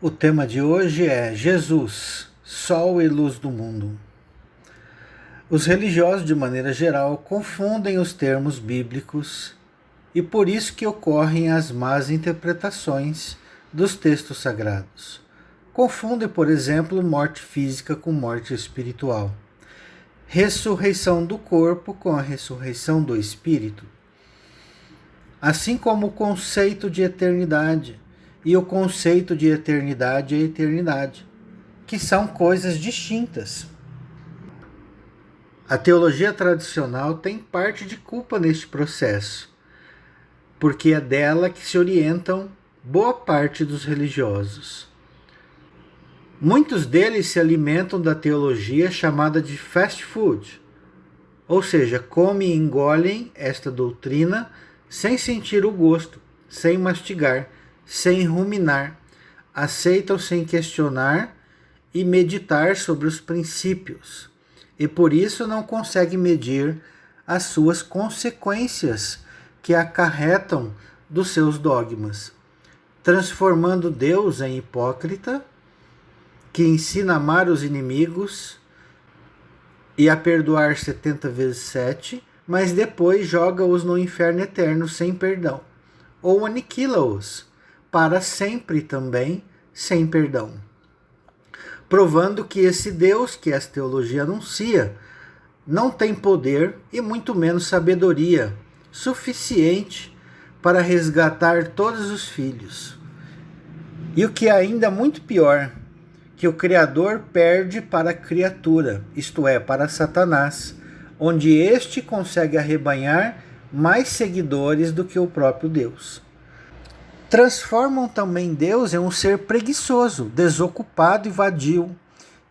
O tema de hoje é Jesus, Sol e Luz do Mundo. Os religiosos, de maneira geral, confundem os termos bíblicos e por isso que ocorrem as más interpretações dos textos sagrados. Confundem, por exemplo, morte física com morte espiritual, ressurreição do corpo com a ressurreição do espírito, assim como o conceito de eternidade e o conceito de eternidade e eternidade, que são coisas distintas. A teologia tradicional tem parte de culpa neste processo, porque é dela que se orientam boa parte dos religiosos. Muitos deles se alimentam da teologia chamada de fast food, ou seja, comem e engolem esta doutrina sem sentir o gosto, sem mastigar, sem ruminar, aceitam sem questionar e meditar sobre os princípios, e por isso não conseguem medir as suas consequências que acarretam dos seus dogmas, transformando Deus em hipócrita, que ensina a amar os inimigos e a perdoar 70 vezes 7, mas depois joga-os no inferno eterno sem perdão, ou aniquila-os para sempre também sem perdão, provando que esse Deus que essa teologia anuncia não tem poder e muito menos sabedoria suficiente para resgatar todos os filhos. E o que é ainda muito pior, que o Criador perde para a criatura, isto é, para Satanás, onde este consegue arrebanhar mais seguidores do que o próprio Deus. Transformam também Deus em um ser preguiçoso, desocupado e vadio,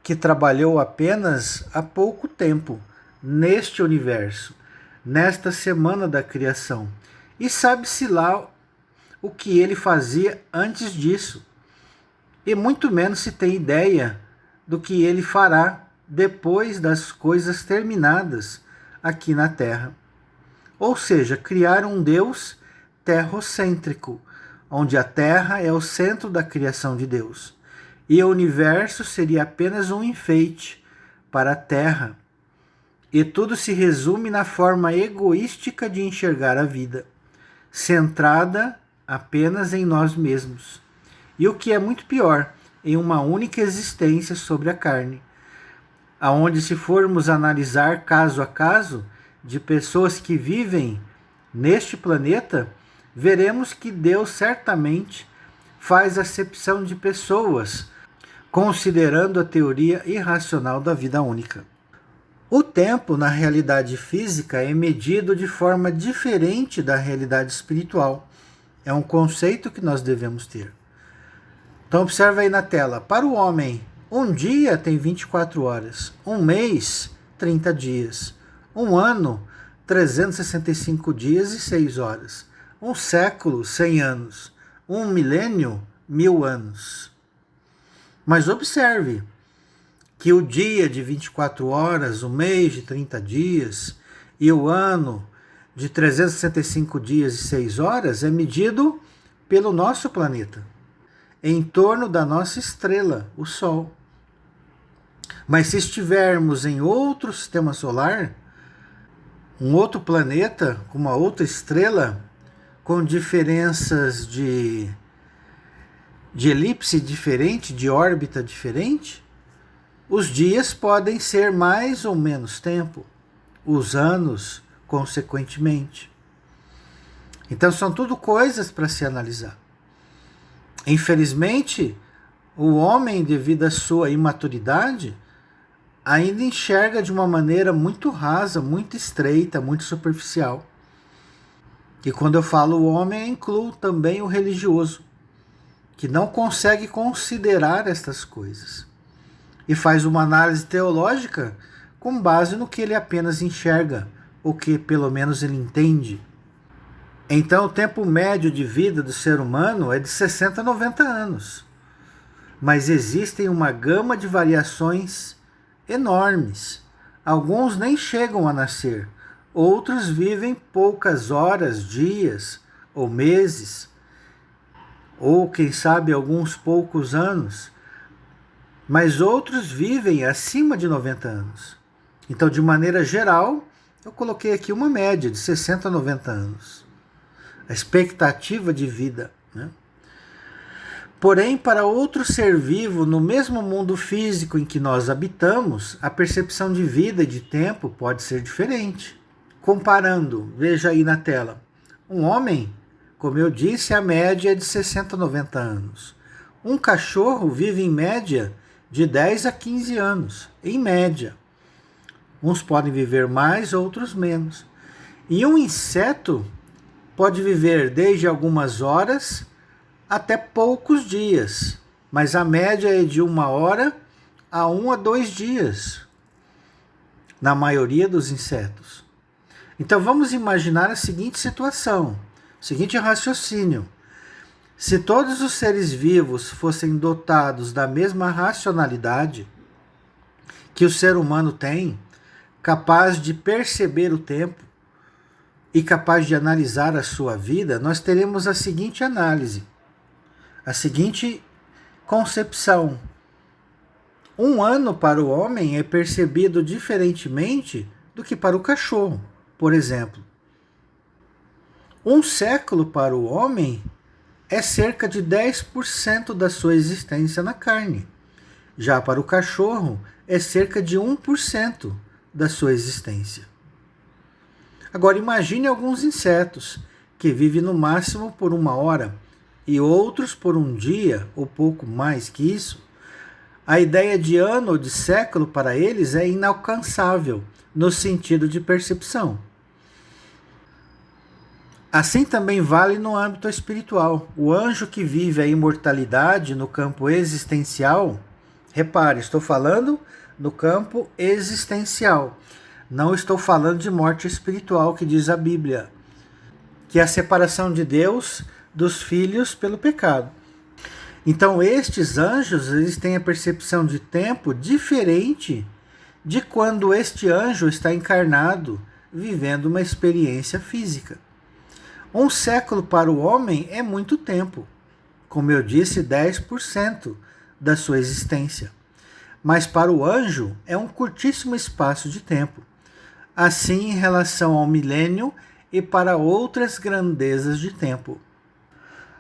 que trabalhou apenas há pouco tempo neste universo, nesta semana da criação, e sabe-se lá o que ele fazia antes disso, e muito menos se tem ideia do que ele fará depois das coisas terminadas aqui na Terra. Ou seja, criar um Deus terrocêntrico, onde a Terra é o centro da criação de Deus, e o universo seria apenas um enfeite para a Terra, e tudo se resume na forma egoística de enxergar a vida, centrada apenas em nós mesmos. E o que é muito pior, em uma única existência sobre a carne, aonde se formos analisar caso a caso de pessoas que vivem neste planeta, veremos que Deus certamente faz acepção de pessoas, considerando a teoria irracional da vida única. O tempo na realidade física é medido de forma diferente da realidade espiritual. É um conceito que nós devemos ter. Então observa aí na tela. Para o homem, um dia tem 24 horas, um mês, 30 dias, um ano, 365 dias e 6 horas, um século, 100 anos, um milênio, 1000 anos. Mas observe que o dia de 24 horas, o mês de 30 dias e o ano de 365 dias e 6 horas é medido pelo nosso planeta, em torno da nossa estrela, o Sol. Mas se estivermos em outro sistema solar, um outro planeta, com uma outra estrela, com diferenças de elipse diferente, de órbita diferente, os dias podem ser mais ou menos tempo, os anos, consequentemente. Então são tudo coisas para se analisar. Infelizmente, o homem, devido à sua imaturidade, ainda enxerga de uma maneira muito rasa, muito estreita, muito superficial. E quando eu falo o homem, eu incluo também o religioso, que não consegue considerar estas coisas e faz uma análise teológica com base no que ele apenas enxerga, ou que pelo menos ele entende. Então o tempo médio de vida do ser humano é de 60 a 90 anos. Mas existem uma gama de variações enormes. Alguns nem chegam a nascer, outros vivem poucas horas, dias ou meses. ou quem sabe alguns poucos anos, mas outros vivem acima de 90 anos. Então, de maneira geral, eu coloquei aqui uma média de 60 a 90 anos. A expectativa de vida, né? Porém, para outro ser vivo, no mesmo mundo físico em que nós habitamos, a percepção de vida e de tempo pode ser diferente. Comparando, veja aí na tela, um homem, como eu disse, a média é de 60 a 90 anos. Um cachorro vive em média de 10 a 15 anos, em média. Uns podem viver mais, outros menos. E um inseto pode viver desde algumas horas até poucos dias, mas a média é de 1 hora a 1 a 2 dias, na maioria dos insetos. Então vamos imaginar a seguinte situação, o seguinte raciocínio. Se todos os seres vivos fossem dotados da mesma racionalidade que o ser humano tem, capaz de perceber o tempo e capaz de analisar a sua vida, nós teremos a seguinte análise, a seguinte concepção. 1 ano para o homem é percebido diferentemente do que para o cachorro, por exemplo. 1 século para o homem é cerca de 10% da sua existência na carne. Já para o cachorro, é cerca de 1% da sua existência. Agora imagine alguns insetos que vivem no máximo por 1 hora e outros por 1 dia ou pouco mais que isso. A ideia de ano ou de século para eles é inalcançável no sentido de percepção. Assim também vale no âmbito espiritual. O anjo que vive a imortalidade no campo existencial, repare, estou falando no campo existencial. Não estou falando de morte espiritual, que diz a Bíblia, que é a separação de Deus dos filhos pelo pecado. Então estes anjos, eles têm a percepção de tempo diferente de quando este anjo está encarnado, vivendo uma experiência física. 1 século para o homem é muito tempo, como eu disse, 10% da sua existência. Mas para o anjo é um curtíssimo espaço de tempo. Assim em relação ao milênio e para outras grandezas de tempo.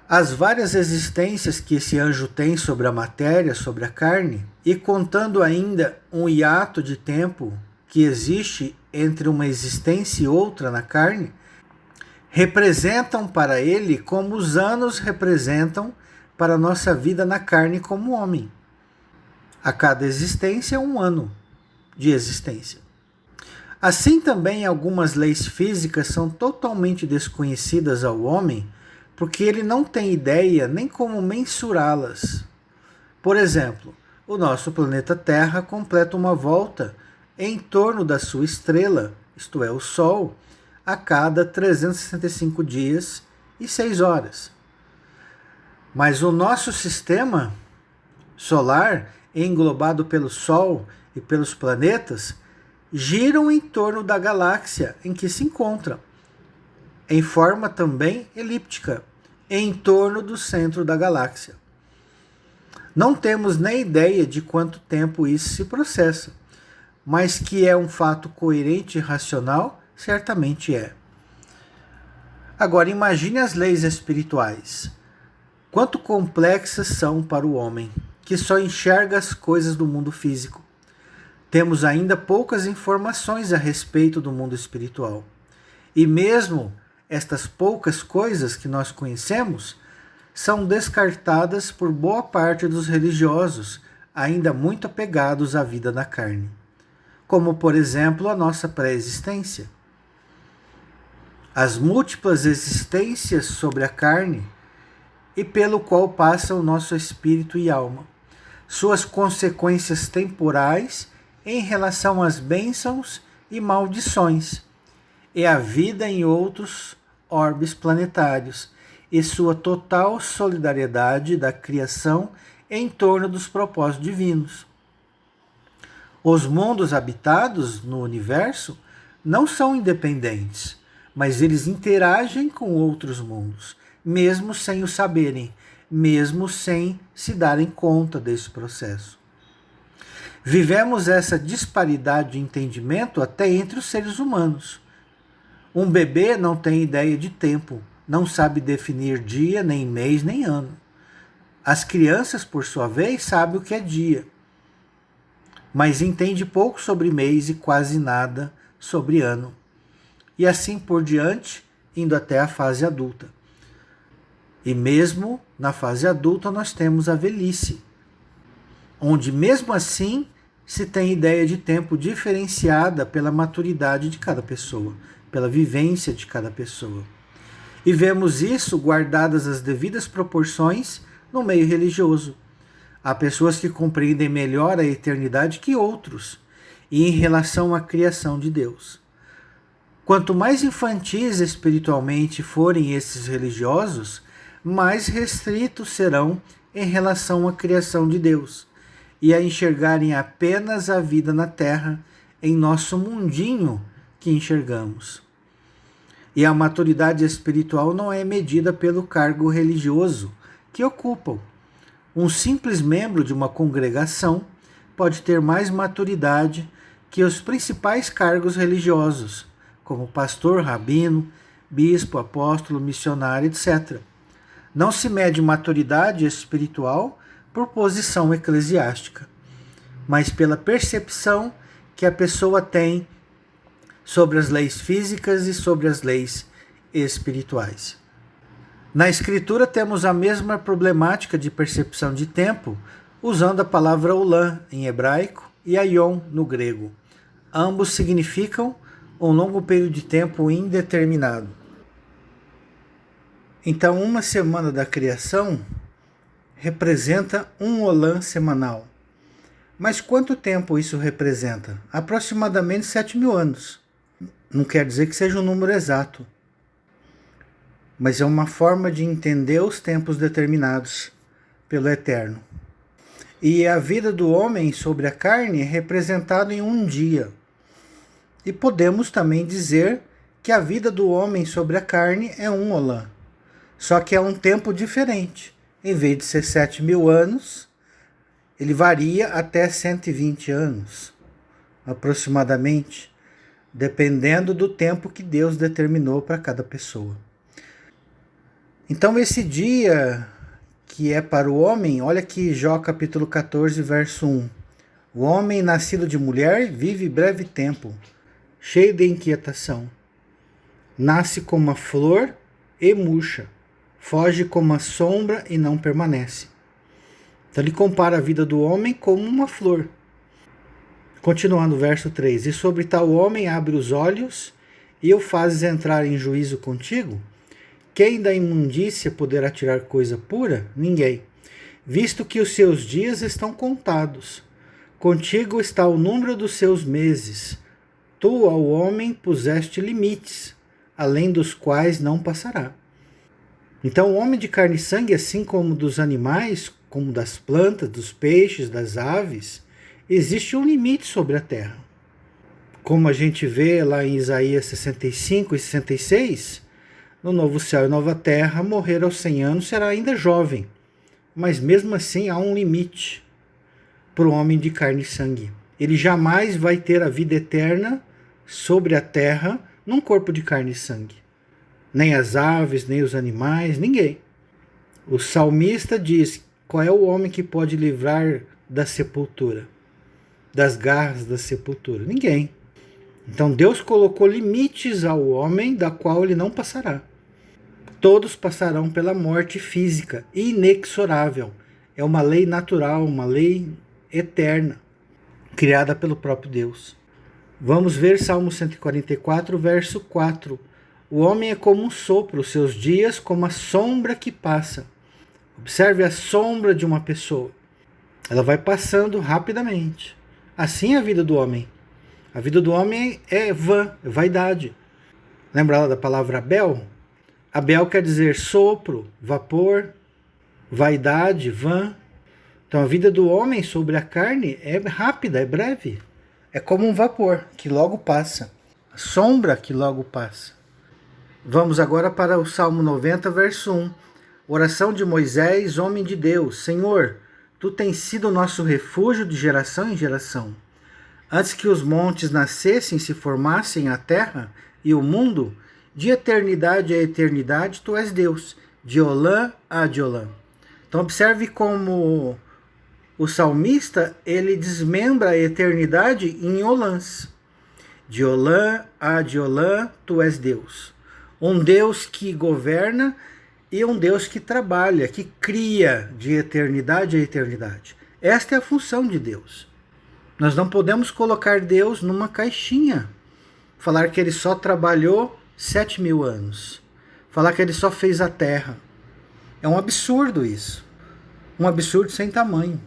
As várias existências que esse anjo tem sobre a matéria, sobre a carne, e contando ainda um hiato de tempo que existe entre uma existência e outra na carne, representam para ele como os anos representam para a nossa vida na carne como homem. A cada existência é 1 ano de existência. Assim também algumas leis físicas são totalmente desconhecidas ao homem, porque ele não tem ideia nem como mensurá-las. Por exemplo, o nosso planeta Terra completa uma volta em torno da sua estrela, isto é, o Sol, a cada 365 dias e 6 horas. Mas o nosso sistema solar, englobado pelo Sol e pelos planetas, giram em torno da galáxia em que se encontra, em forma também elíptica, em torno do centro da galáxia. Não temos nem ideia de quanto tempo isso se processa, mas que é um fato coerente e racional, certamente é. Agora imagine as leis espirituais. Quanto complexas são para o homem, que só enxerga as coisas do mundo físico. Temos ainda poucas informações a respeito do mundo espiritual. E mesmo estas poucas coisas que nós conhecemos são descartadas por boa parte dos religiosos, ainda muito apegados à vida na carne, como, por exemplo, a nossa pré-existência. As múltiplas existências sobre a carne e pelo qual passa o nosso espírito e alma, suas consequências temporais em relação às bênçãos e maldições, e a vida em outros orbes planetários, e sua total solidariedade da criação em torno dos propósitos divinos. Os mundos habitados no universo não são independentes, mas eles interagem com outros mundos, mesmo sem o saberem, mesmo sem se darem conta desse processo. Vivemos essa disparidade de entendimento até entre os seres humanos. Um bebê não tem ideia de tempo, não sabe definir dia, nem mês, nem ano. As crianças, por sua vez, sabem o que é dia, mas entende pouco sobre mês e quase nada sobre ano. E assim por diante, indo até a fase adulta. E mesmo na fase adulta nós temos a velhice, onde mesmo assim se tem ideia de tempo diferenciada pela maturidade de cada pessoa, pela vivência de cada pessoa. E vemos isso guardadas as devidas proporções no meio religioso. Há pessoas que compreendem melhor a eternidade que outros, e em relação à criação de Deus. Quanto mais infantis espiritualmente forem esses religiosos, mais restritos serão em relação à criação de Deus, e a enxergarem apenas a vida na Terra, em nosso mundinho que enxergamos. E a maturidade espiritual não é medida pelo cargo religioso que ocupam. Um simples membro de uma congregação pode ter mais maturidade que os principais cargos religiosos, como pastor, rabino, bispo, apóstolo, missionário, etc. Não se mede maturidade espiritual por posição eclesiástica, mas pela percepção que a pessoa tem sobre as leis físicas e sobre as leis espirituais. Na Escritura temos a mesma problemática de percepção de tempo, usando a palavra olam em hebraico e aion no grego. Ambos significam um longo período de tempo indeterminado. Então, uma semana da criação representa um olam semanal. Mas quanto tempo isso representa? Aproximadamente 7.000 anos. Não quer dizer que seja um número exato, mas é uma forma de entender os tempos determinados pelo Eterno. E a vida do homem sobre a carne é representada em um dia. E podemos também dizer que a vida do homem sobre a carne é um olam, só que é um tempo diferente. Em vez de ser 7.000 anos, ele varia até 120 anos, aproximadamente, dependendo do tempo que Deus determinou para cada pessoa. Então esse dia que é para o homem, olha aqui Jó capítulo 14, verso 1. O homem nascido de mulher vive breve tempo, cheio de inquietação. Nasce como a flor e murcha, foge como a sombra e não permanece. Então ele compara a vida do homem como uma flor. Continuando o verso 3. E sobre tal homem abre os olhos e o fazes entrar em juízo contigo? Quem da imundícia poderá tirar coisa pura? Ninguém. Visto que os seus dias estão contados. Contigo está o número dos seus meses. Tu ao homem puseste limites, além dos quais não passará. Então o homem de carne e sangue, assim como dos animais, como das plantas, dos peixes, das aves, existe um limite sobre a terra. Como a gente vê lá em Isaías 65 e 66, no novo céu e nova terra, morrer aos 100 anos será ainda jovem. Mas mesmo assim há um limite para o homem de carne e sangue. Ele jamais vai ter a vida eterna sobre a terra num corpo de carne e sangue. Nem as aves, nem os animais, ninguém. O salmista diz: qual é o homem que pode livrar da sepultura? Das garras da sepultura? Ninguém. Então Deus colocou limites ao homem, da qual ele não passará. Todos passarão pela morte física, inexorável. É uma lei natural, uma lei eterna, criada pelo próprio Deus. Vamos ver Salmo 144, verso 4. O homem é como um sopro, os seus dias como a sombra que passa. Observe a sombra de uma pessoa. Ela vai passando rapidamente. Assim é a vida do homem. A vida do homem é vã, é vaidade. Lembra lá da palavra Abel? Abel quer dizer sopro, vapor, vaidade, vã. Então a vida do homem sobre a carne é rápida, é breve. É como um vapor que logo passa. A sombra que logo passa. Vamos agora para o Salmo 90, verso 1. Oração de Moisés, homem de Deus. Senhor, tu tens sido o nosso refúgio de geração em geração. Antes que os montes nascessem e se formassem a terra e o mundo, de eternidade a eternidade, tu és Deus, de Olã a Diolã. Então observe como o salmista, ele desmembra a eternidade em Olãs. De Olã a Diolã, tu és Deus. Um Deus que governa e um Deus que trabalha, que cria de eternidade a eternidade. Esta é a função de Deus. Nós não podemos colocar Deus numa caixinha. Falar que ele só trabalhou 7.000 anos. Falar que ele só fez a terra. É um absurdo isso. Um absurdo sem tamanho.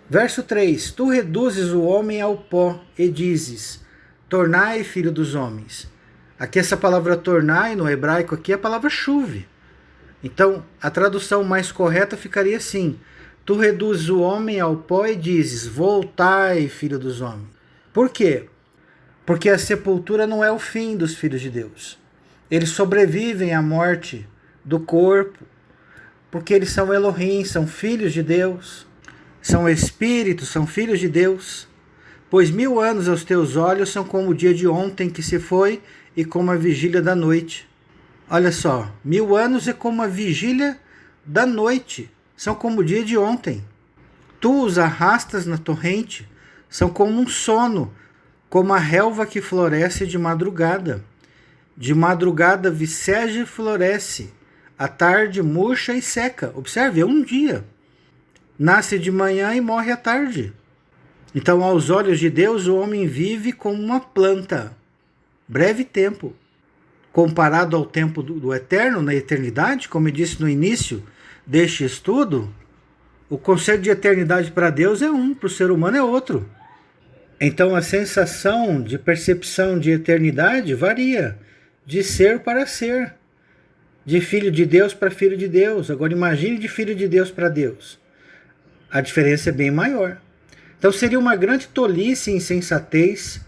Verso 3. Tu reduzes o homem ao pó e dizes, tornai filho dos homens. Aqui essa palavra tornai no hebraico aqui é a palavra chuve. Então a tradução mais correta ficaria assim. Tu reduzes o homem ao pó e dizes, voltai, filho dos homens. Por quê? Porque a sepultura não é o fim dos filhos de Deus. Eles sobrevivem à morte do corpo, porque eles são Elohim, são filhos de Deus, são espíritos, são filhos de Deus. Pois 1000 anos aos teus olhos são como o dia de ontem que se foi e como a vigília da noite. Olha só, 1000 anos é como a vigília da noite. São como o dia de ontem. Tu os arrastas na torrente, são como um sono, como a relva que floresce de madrugada. De madrugada viceja e floresce, à tarde murcha e seca. Observe, é um dia. Nasce de manhã e morre à tarde. Então, aos olhos de Deus, o homem vive como uma planta. Breve tempo. Comparado ao tempo do eterno, na eternidade, como eu disse no início deste estudo, o conceito de eternidade para Deus é um, para o ser humano é outro. Então a sensação de percepção de eternidade varia de ser para ser, de filho de Deus para filho de Deus. Agora imagine de filho de Deus para Deus. A diferença é bem maior. Então seria uma grande tolice e insensatez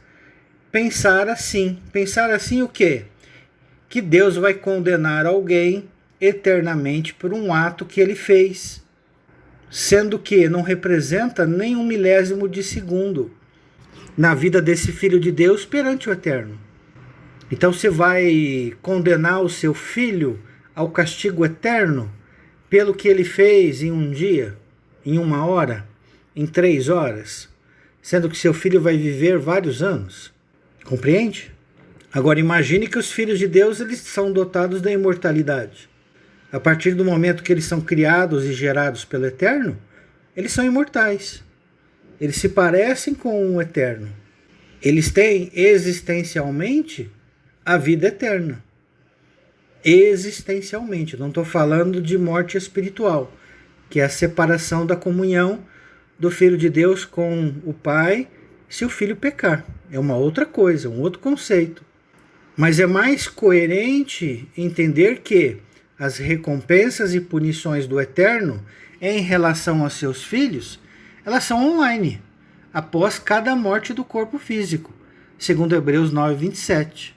pensar assim. Pensar assim o quê? Que Deus vai condenar alguém eternamente por um ato que ele fez, sendo que não representa nem 1 milésimo de segundo na vida desse filho de Deus perante o eterno. Então você vai condenar o seu filho ao castigo eterno pelo que ele fez em um dia, em 1 hora, em 3 horas, sendo que seu filho vai viver vários anos. Compreende? Agora imagine que os filhos de Deus eles são dotados da imortalidade. A partir do momento que eles são criados e gerados pelo Eterno, eles são imortais. Eles se parecem com o Eterno. Eles têm existencialmente a vida eterna. Existencialmente. Não estou falando de morte espiritual, que é a separação da comunhão do Filho de Deus com o Pai se o Filho pecar. É uma outra coisa, um outro conceito. Mas é mais coerente entender que as recompensas e punições do Eterno em relação aos seus filhos, elas são online, após cada morte do corpo físico, segundo Hebreus 9:27.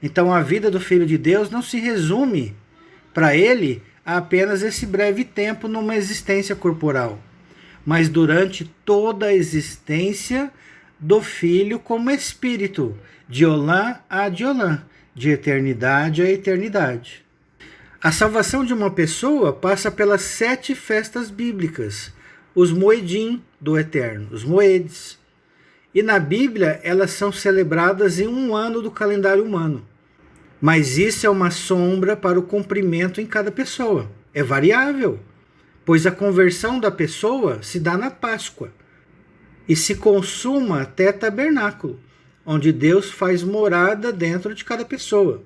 Então a vida do Filho de Deus não se resume para ele a apenas esse breve tempo numa existência corporal, mas durante toda a existência do Filho como Espírito, de Olã a Diolã, de eternidade a eternidade. A salvação de uma pessoa passa pelas 7 festas bíblicas, os Moedim do Eterno, os Moedes. E na Bíblia elas são celebradas em 1 ano do calendário humano. Mas isso é uma sombra para o cumprimento em cada pessoa. É variável, pois a conversão da pessoa se dá na Páscoa e se consuma até tabernáculo, onde Deus faz morada dentro de cada pessoa.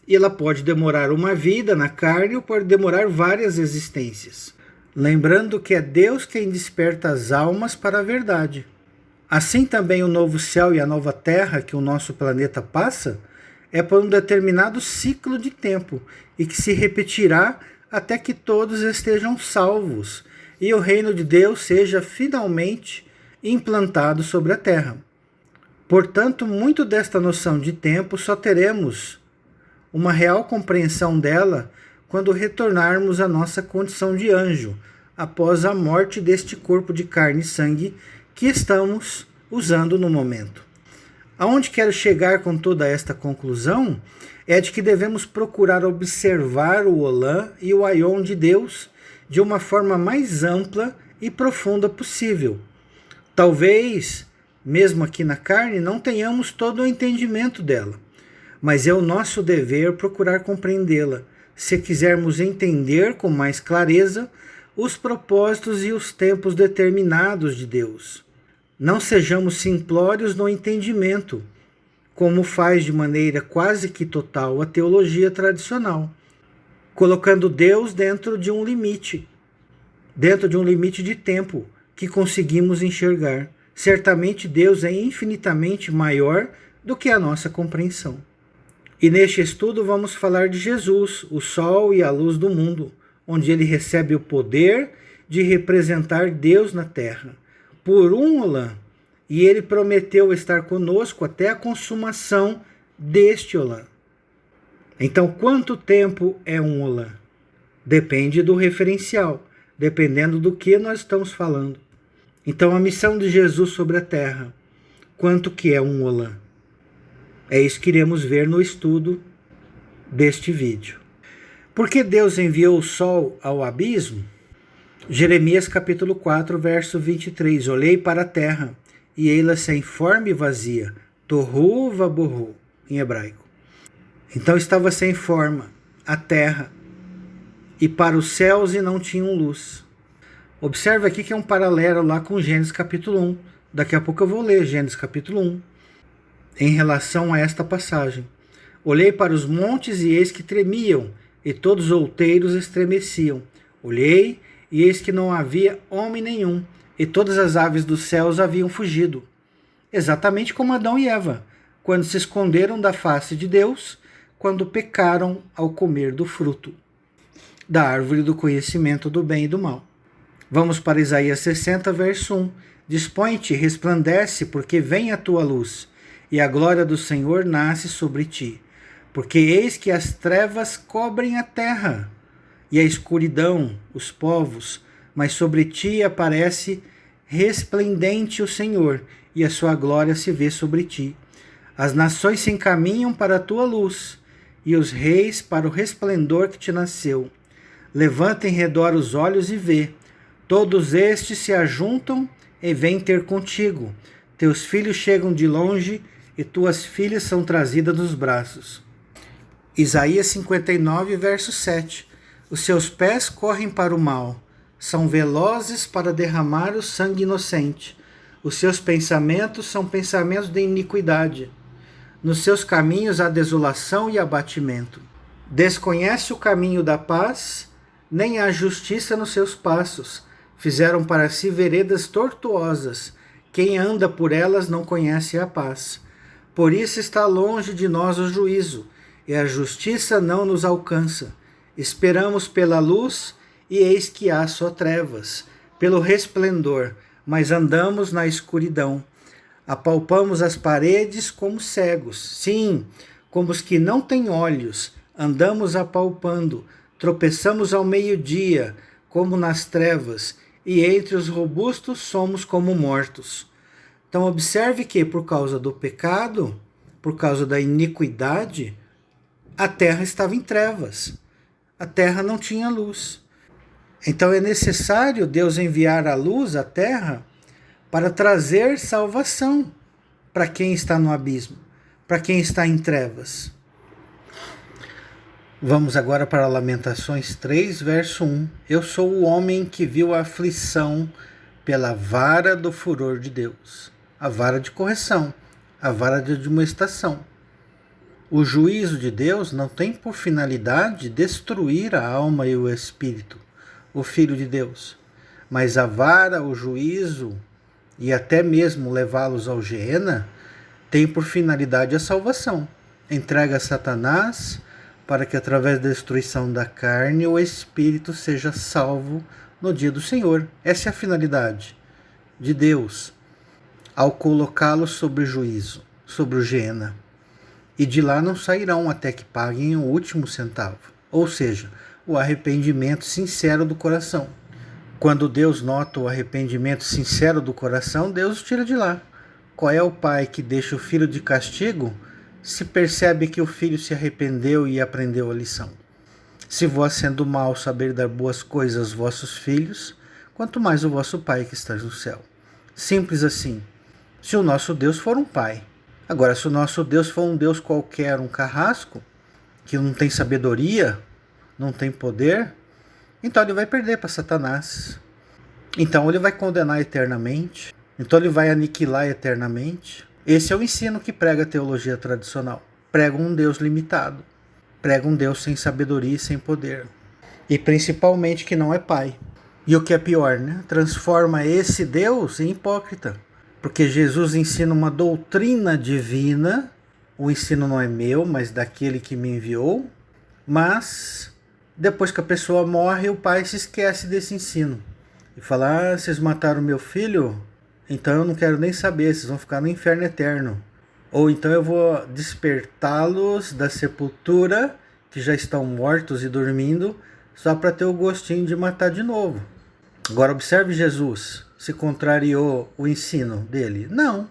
E ela pode demorar uma vida na carne ou pode demorar várias existências. Lembrando que é Deus quem desperta as almas para a verdade. Assim também o novo céu e a nova terra que o nosso planeta passa é por um determinado ciclo de tempo e que se repetirá até que todos estejam salvos e o reino de Deus seja finalmente implantado sobre a terra. Portanto, muito desta noção de tempo só teremos uma real compreensão dela quando retornarmos à nossa condição de anjo, após a morte deste corpo de carne e sangue que estamos usando no momento. Aonde quero chegar com toda esta conclusão é de que devemos procurar observar o Olam e o Aion de Deus de uma forma mais ampla e profunda possível. Talvez, mesmo aqui na carne, não tenhamos todo o entendimento dela, mas é o nosso dever procurar compreendê-la, se quisermos entender com mais clareza os propósitos e os tempos determinados de Deus. Não sejamos simplórios no entendimento, como faz de maneira quase que total a teologia tradicional, colocando Deus dentro de um limite de tempo que conseguimos enxergar. Certamente Deus é infinitamente maior do que a nossa compreensão. E neste estudo vamos falar de Jesus, o sol e a luz do mundo, onde ele recebe o poder de representar Deus na terra, por um Olam, e ele prometeu estar conosco até a consumação deste Olam. Então, quanto tempo é um Olam? Depende do referencial, dependendo do que nós estamos falando. Então, a missão de Jesus sobre a terra, quanto que é um Olam? É isso que iremos ver no estudo deste vídeo. Por que Deus enviou o sol ao abismo? Jeremias capítulo 4, verso 23. Olhei para a terra, e ela sem forma e vazia. Tohu vabohu, em hebraico. Então estava sem forma a terra, e para os céus e não tinham luz. Observe aqui que é um paralelo lá com Gênesis capítulo 1. Daqui a pouco eu vou ler Gênesis capítulo 1, em relação a esta passagem. Olhei para os montes e eis que tremiam, e todos os outeiros estremeciam. Olhei, e eis que não havia homem nenhum, e todas as aves dos céus haviam fugido. Exatamente como Adão e Eva, quando se esconderam da face de Deus, quando pecaram ao comer do fruto da árvore do conhecimento do bem e do mal. Vamos para Isaías 60, verso 1. Dispõe-te, resplandece, porque vem a tua luz, e a glória do Senhor nasce sobre ti. Porque eis que as trevas cobrem a terra, e a escuridão os povos, mas sobre ti aparece resplendente o Senhor, e a sua glória se vê sobre ti. As nações se encaminham para a tua luz, e os reis para o resplendor que te nasceu. Levanta em redor os olhos e vê. Todos estes se ajuntam e vêm ter contigo. Teus filhos chegam de longe, e tuas filhas são trazidas nos braços. Isaías 59, verso 7. Os seus pés correm para o mal, são velozes para derramar o sangue inocente. Os seus pensamentos são pensamentos de iniquidade. Nos seus caminhos há desolação e abatimento. Desconhece o caminho da paz, nem há justiça nos seus passos. Fizeram para si veredas tortuosas. Quem anda por elas não conhece a paz. Por isso está longe de nós o juízo, e a justiça não nos alcança. Esperamos pela luz, e eis que há só trevas, pelo resplendor, mas andamos na escuridão. Apalpamos as paredes como cegos, sim, como os que não têm olhos, andamos apalpando, tropeçamos ao meio-dia, como nas trevas, e entre os robustos somos como mortos. Então observe que por causa do pecado, por causa da iniquidade, a terra estava em trevas. A terra não tinha luz. Então é necessário Deus enviar a luz à terra para trazer salvação para quem está no abismo, para quem está em trevas. Vamos agora para Lamentações 3, verso 1. Eu sou o homem que viu a aflição pela vara do furor de Deus, a vara de correção, a vara de admoestação. O juízo de Deus não tem por finalidade destruir a alma e o espírito, o Filho de Deus, mas a vara, o juízo e até mesmo levá-los ao Geena tem por finalidade a salvação. Entrega a Satanás para que através da destruição da carne o espírito seja salvo no dia do Senhor. Essa é a finalidade de Deus ao colocá-lo sobre juízo, sobre o Geena. E de lá não sairão até que paguem o último centavo. Ou seja, o arrependimento sincero do coração. Quando Deus nota o arrependimento sincero do coração, Deus o tira de lá. Qual é o pai que deixa o filho de castigo se percebe que o filho se arrependeu e aprendeu a lição? Se vós, sendo mau, saber dar boas coisas aos vossos filhos, quanto mais o vosso Pai que está no céu. Simples assim. Se o nosso Deus for um pai. Agora, se o nosso Deus for um Deus qualquer, um carrasco, que não tem sabedoria, não tem poder, então ele vai perder para Satanás. Então ele vai condenar eternamente. Então ele vai aniquilar eternamente. Esse é o ensino que prega a teologia tradicional. Prega um Deus limitado. Prega um Deus sem sabedoria e sem poder. E principalmente que não é pai. E o que é pior, né? Transforma esse Deus em hipócrita. Porque Jesus ensina uma doutrina divina. O ensino não é meu, mas daquele que me enviou. Mas depois que a pessoa morre, o pai se esquece desse ensino. E fala, vocês mataram meu filho? Então eu não quero nem saber, vocês vão ficar no inferno eterno. Ou então eu vou despertá-los da sepultura, que já estão mortos e dormindo, só para ter o gostinho de matar de novo. Agora observe Jesus, se contrariou o ensino dele? Não.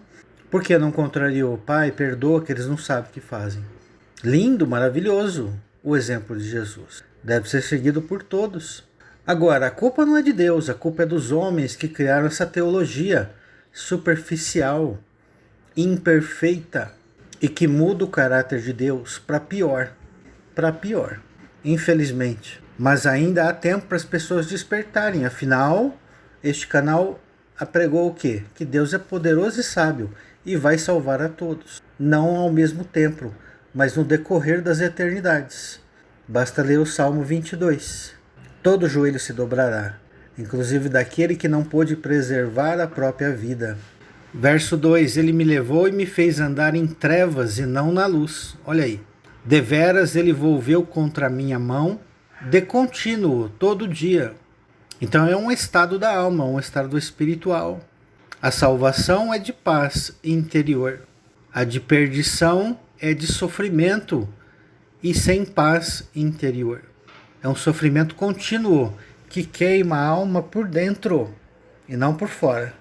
Por que não contrariou? Pai, perdoa que eles não sabem o que fazem. Lindo, maravilhoso o exemplo de Jesus. Deve ser seguido por todos. Agora, a culpa não é de Deus, a culpa é dos homens que criaram essa teologia superficial, imperfeita e que muda o caráter de Deus para pior, infelizmente. Mas ainda há tempo para as pessoas despertarem, afinal, este canal apregou o quê? Que Deus é poderoso e sábio e vai salvar a todos, não ao mesmo tempo, mas no decorrer das eternidades. Basta ler o Salmo 22. Todo joelho se dobrará, inclusive daquele que não pôde preservar a própria vida. Verso 2, ele me levou e me fez andar em trevas e não na luz. Olha aí. Deveras ele volveu contra a minha mão, de contínuo, todo dia. Então é um estado da alma, um estado espiritual. A salvação é de paz interior. A de perdição é de sofrimento e sem paz interior. É um sofrimento contínuo que queima a alma por dentro e não por fora.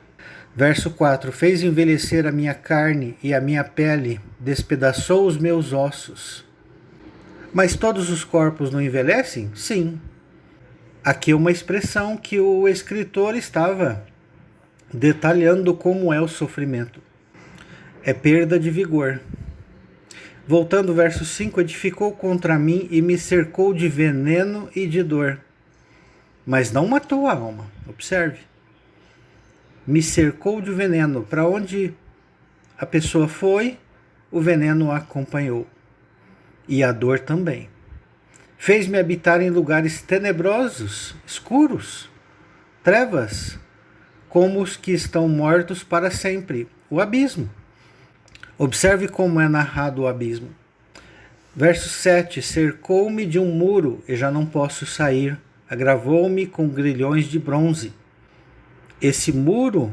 Verso 4, fez envelhecer a minha carne e a minha pele, despedaçou os meus ossos. Mas todos os corpos não envelhecem? Sim. Aqui é uma expressão que o escritor estava detalhando como é o sofrimento. É perda de vigor. Voltando ao verso 5, edificou contra mim e me cercou de veneno e de dor. Mas não matou a alma, observe. Me cercou de veneno. Para onde a pessoa foi, o veneno a acompanhou. E a dor também. Fez-me habitar em lugares tenebrosos, escuros, trevas, como os que estão mortos para sempre. O abismo. Observe como é narrado o abismo. Verso 7. Cercou-me de um muro e já não posso sair. Agravou-me com grilhões de bronze. Esse muro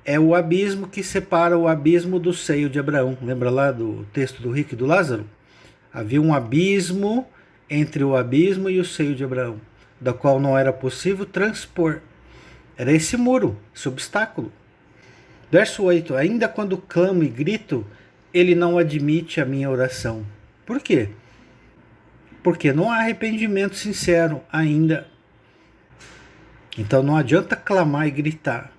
é o abismo que separa o abismo do seio de Abraão. Lembra lá do texto do rico e do Lázaro? Havia um abismo entre o abismo e o seio de Abraão, da qual não era possível transpor. Era esse muro, esse obstáculo. Verso 8. Ainda quando clamo e grito, ele não admite a minha oração. Por quê? Porque não há arrependimento sincero ainda. Então não adianta clamar e gritar.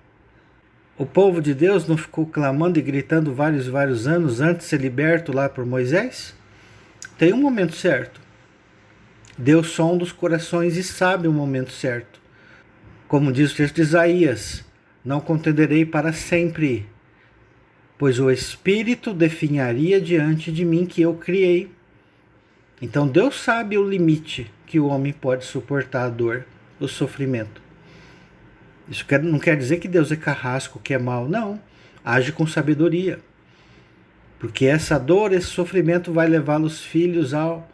O povo de Deus não ficou clamando e gritando vários anos antes de ser liberto lá por Moisés? Tem um momento certo. Deus sonda os corações e sabe o momento certo. Como diz o texto de Isaías, não contenderei para sempre, pois o Espírito definharia diante de mim que eu criei. Então Deus sabe o limite que o homem pode suportar a dor, o sofrimento. Isso não quer dizer que Deus é carrasco, que é mau, não. Age com sabedoria. Porque essa dor, esse sofrimento vai levar os filhos ao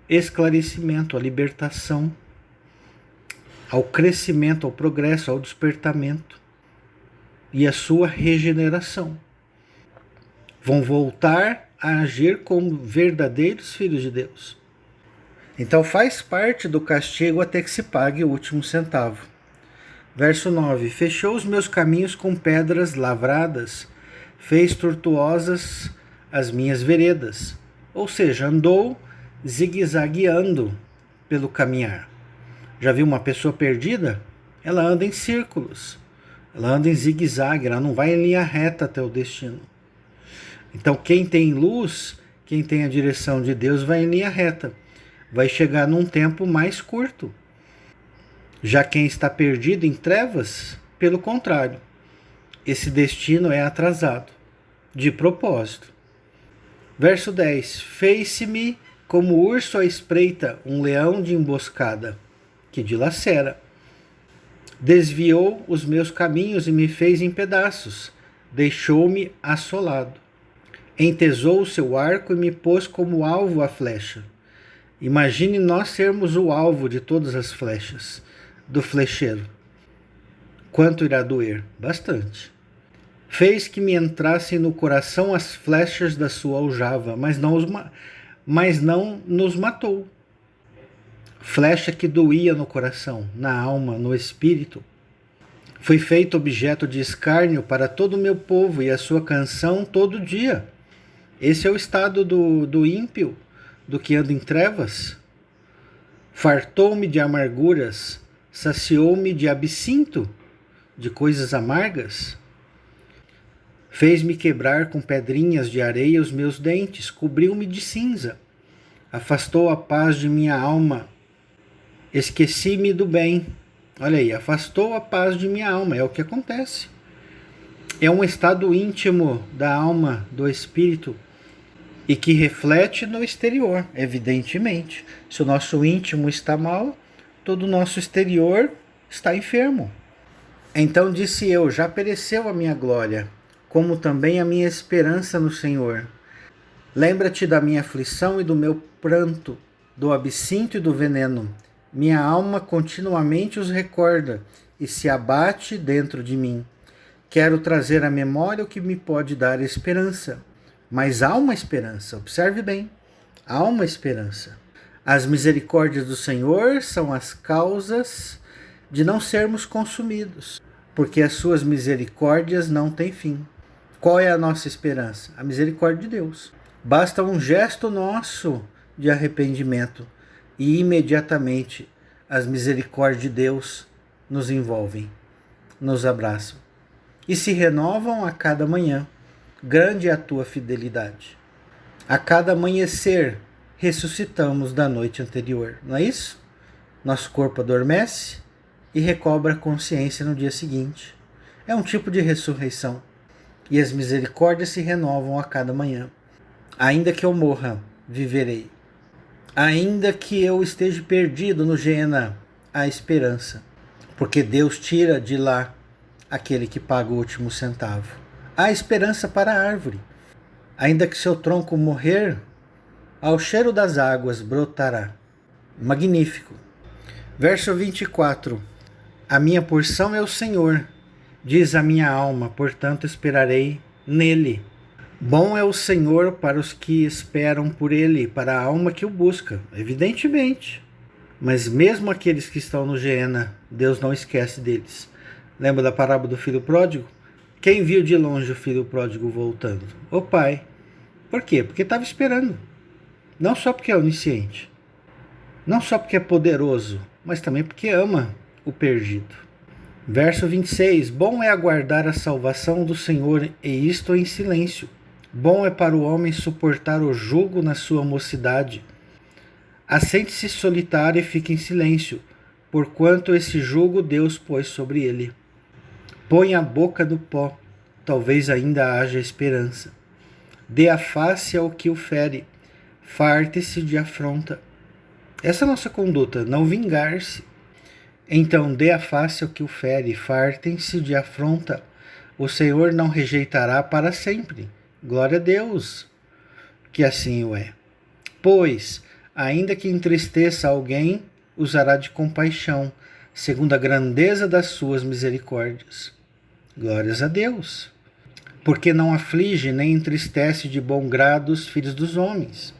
esclarecimento, à libertação, ao crescimento, ao progresso, ao despertamento e à sua regeneração. Vão voltar a agir como verdadeiros filhos de Deus. Então faz parte do castigo até que se pague o último centavo. Verso 9: Fechou os meus caminhos com pedras lavradas, fez tortuosas as minhas veredas. Ou seja, andou zigue-zagueando pelo caminhar. Já viu uma pessoa perdida? Ela anda em círculos, ela anda em zigue-zague, ela não vai em linha reta até o destino. Então quem tem luz, quem tem a direção de Deus, vai em linha reta, vai chegar num tempo mais curto. Já quem está perdido em trevas, pelo contrário, esse destino é atrasado, de propósito. Verso 10: Fez-se-me como urso à espreita, um leão de emboscada, que dilacera. Desviou os meus caminhos e me fez em pedaços, deixou-me assolado. Entesou o seu arco e me pôs como alvo à flecha. Imagine nós sermos o alvo de todas as flechas do flecheiro. Quanto irá doer? Bastante. Fez que me entrassem no coração as flechas da sua aljava, mas não nos matou. Flecha que doía no coração, na alma, no espírito. Fui feito objeto de escárnio para todo o meu povo e a sua canção todo dia. Esse é o estado do ímpio, do que anda em trevas. Fartou-me de amarguras, saciou-me de absinto, de coisas amargas. Fez-me quebrar com pedrinhas de areia os meus dentes, cobriu-me de cinza. Afastou a paz de minha alma. Esqueci-me do bem. Olha aí, afastou a paz de minha alma, é o que acontece. É um estado íntimo da alma, do espírito, e que reflete no exterior, evidentemente. Se o nosso íntimo está mal, todo o nosso exterior está enfermo. Então disse eu: já pereceu a minha glória, como também a minha esperança no Senhor. Lembra-te da minha aflição e do meu pranto, do absinto e do veneno. Minha alma continuamente os recorda e se abate dentro de mim. Quero trazer à memória o que me pode dar esperança. Mas há uma esperança, observe bem, há uma esperança. As misericórdias do Senhor são as causas de não sermos consumidos, porque as suas misericórdias não têm fim. Qual é a nossa esperança? A misericórdia de Deus. Basta um gesto nosso de arrependimento e imediatamente as misericórdias de Deus nos envolvem, nos abraçam e se renovam a cada manhã. Grande é a tua fidelidade. A cada amanhecer, ressuscitamos da noite anterior, não é isso? Nosso corpo adormece e recobra a consciência no dia seguinte. É um tipo de ressurreição. E as misericórdias se renovam a cada manhã. Ainda que eu morra, viverei. Ainda que eu esteja perdido no Geena, há esperança. Porque Deus tira de lá aquele que paga o último centavo. Há esperança para a árvore. Ainda que seu tronco morrer, ao cheiro das águas brotará. Magnífico. Verso 24. A minha porção é o Senhor, diz a minha alma, portanto esperarei nele. Bom é o Senhor para os que esperam por ele, para a alma que o busca, evidentemente. Mas mesmo aqueles que estão no Geena, Deus não esquece deles. Lembra da parábola do filho pródigo? Quem viu de longe o filho pródigo voltando? O pai. Por quê? Porque estava esperando. Não só porque é onisciente, não só porque é poderoso, mas também porque ama o perdido. Verso 26. Bom é aguardar a salvação do Senhor, e isto em silêncio. Bom é para o homem suportar o jugo na sua mocidade. Assente-se solitário e fique em silêncio, porquanto esse jugo Deus pôs sobre ele. Põe a boca no pó, talvez ainda haja esperança. Dê a face ao que o fere, farte-se de afronta. Essa é a nossa conduta, não vingar-se. Então dê a face ao que o fere, fartem-se de afronta. O Senhor não rejeitará para sempre. Glória a Deus, que assim o é. Pois, ainda que entristeça alguém, usará de compaixão, segundo a grandeza das suas misericórdias. Glórias a Deus, porque não aflige nem entristece de bom grado os filhos dos homens.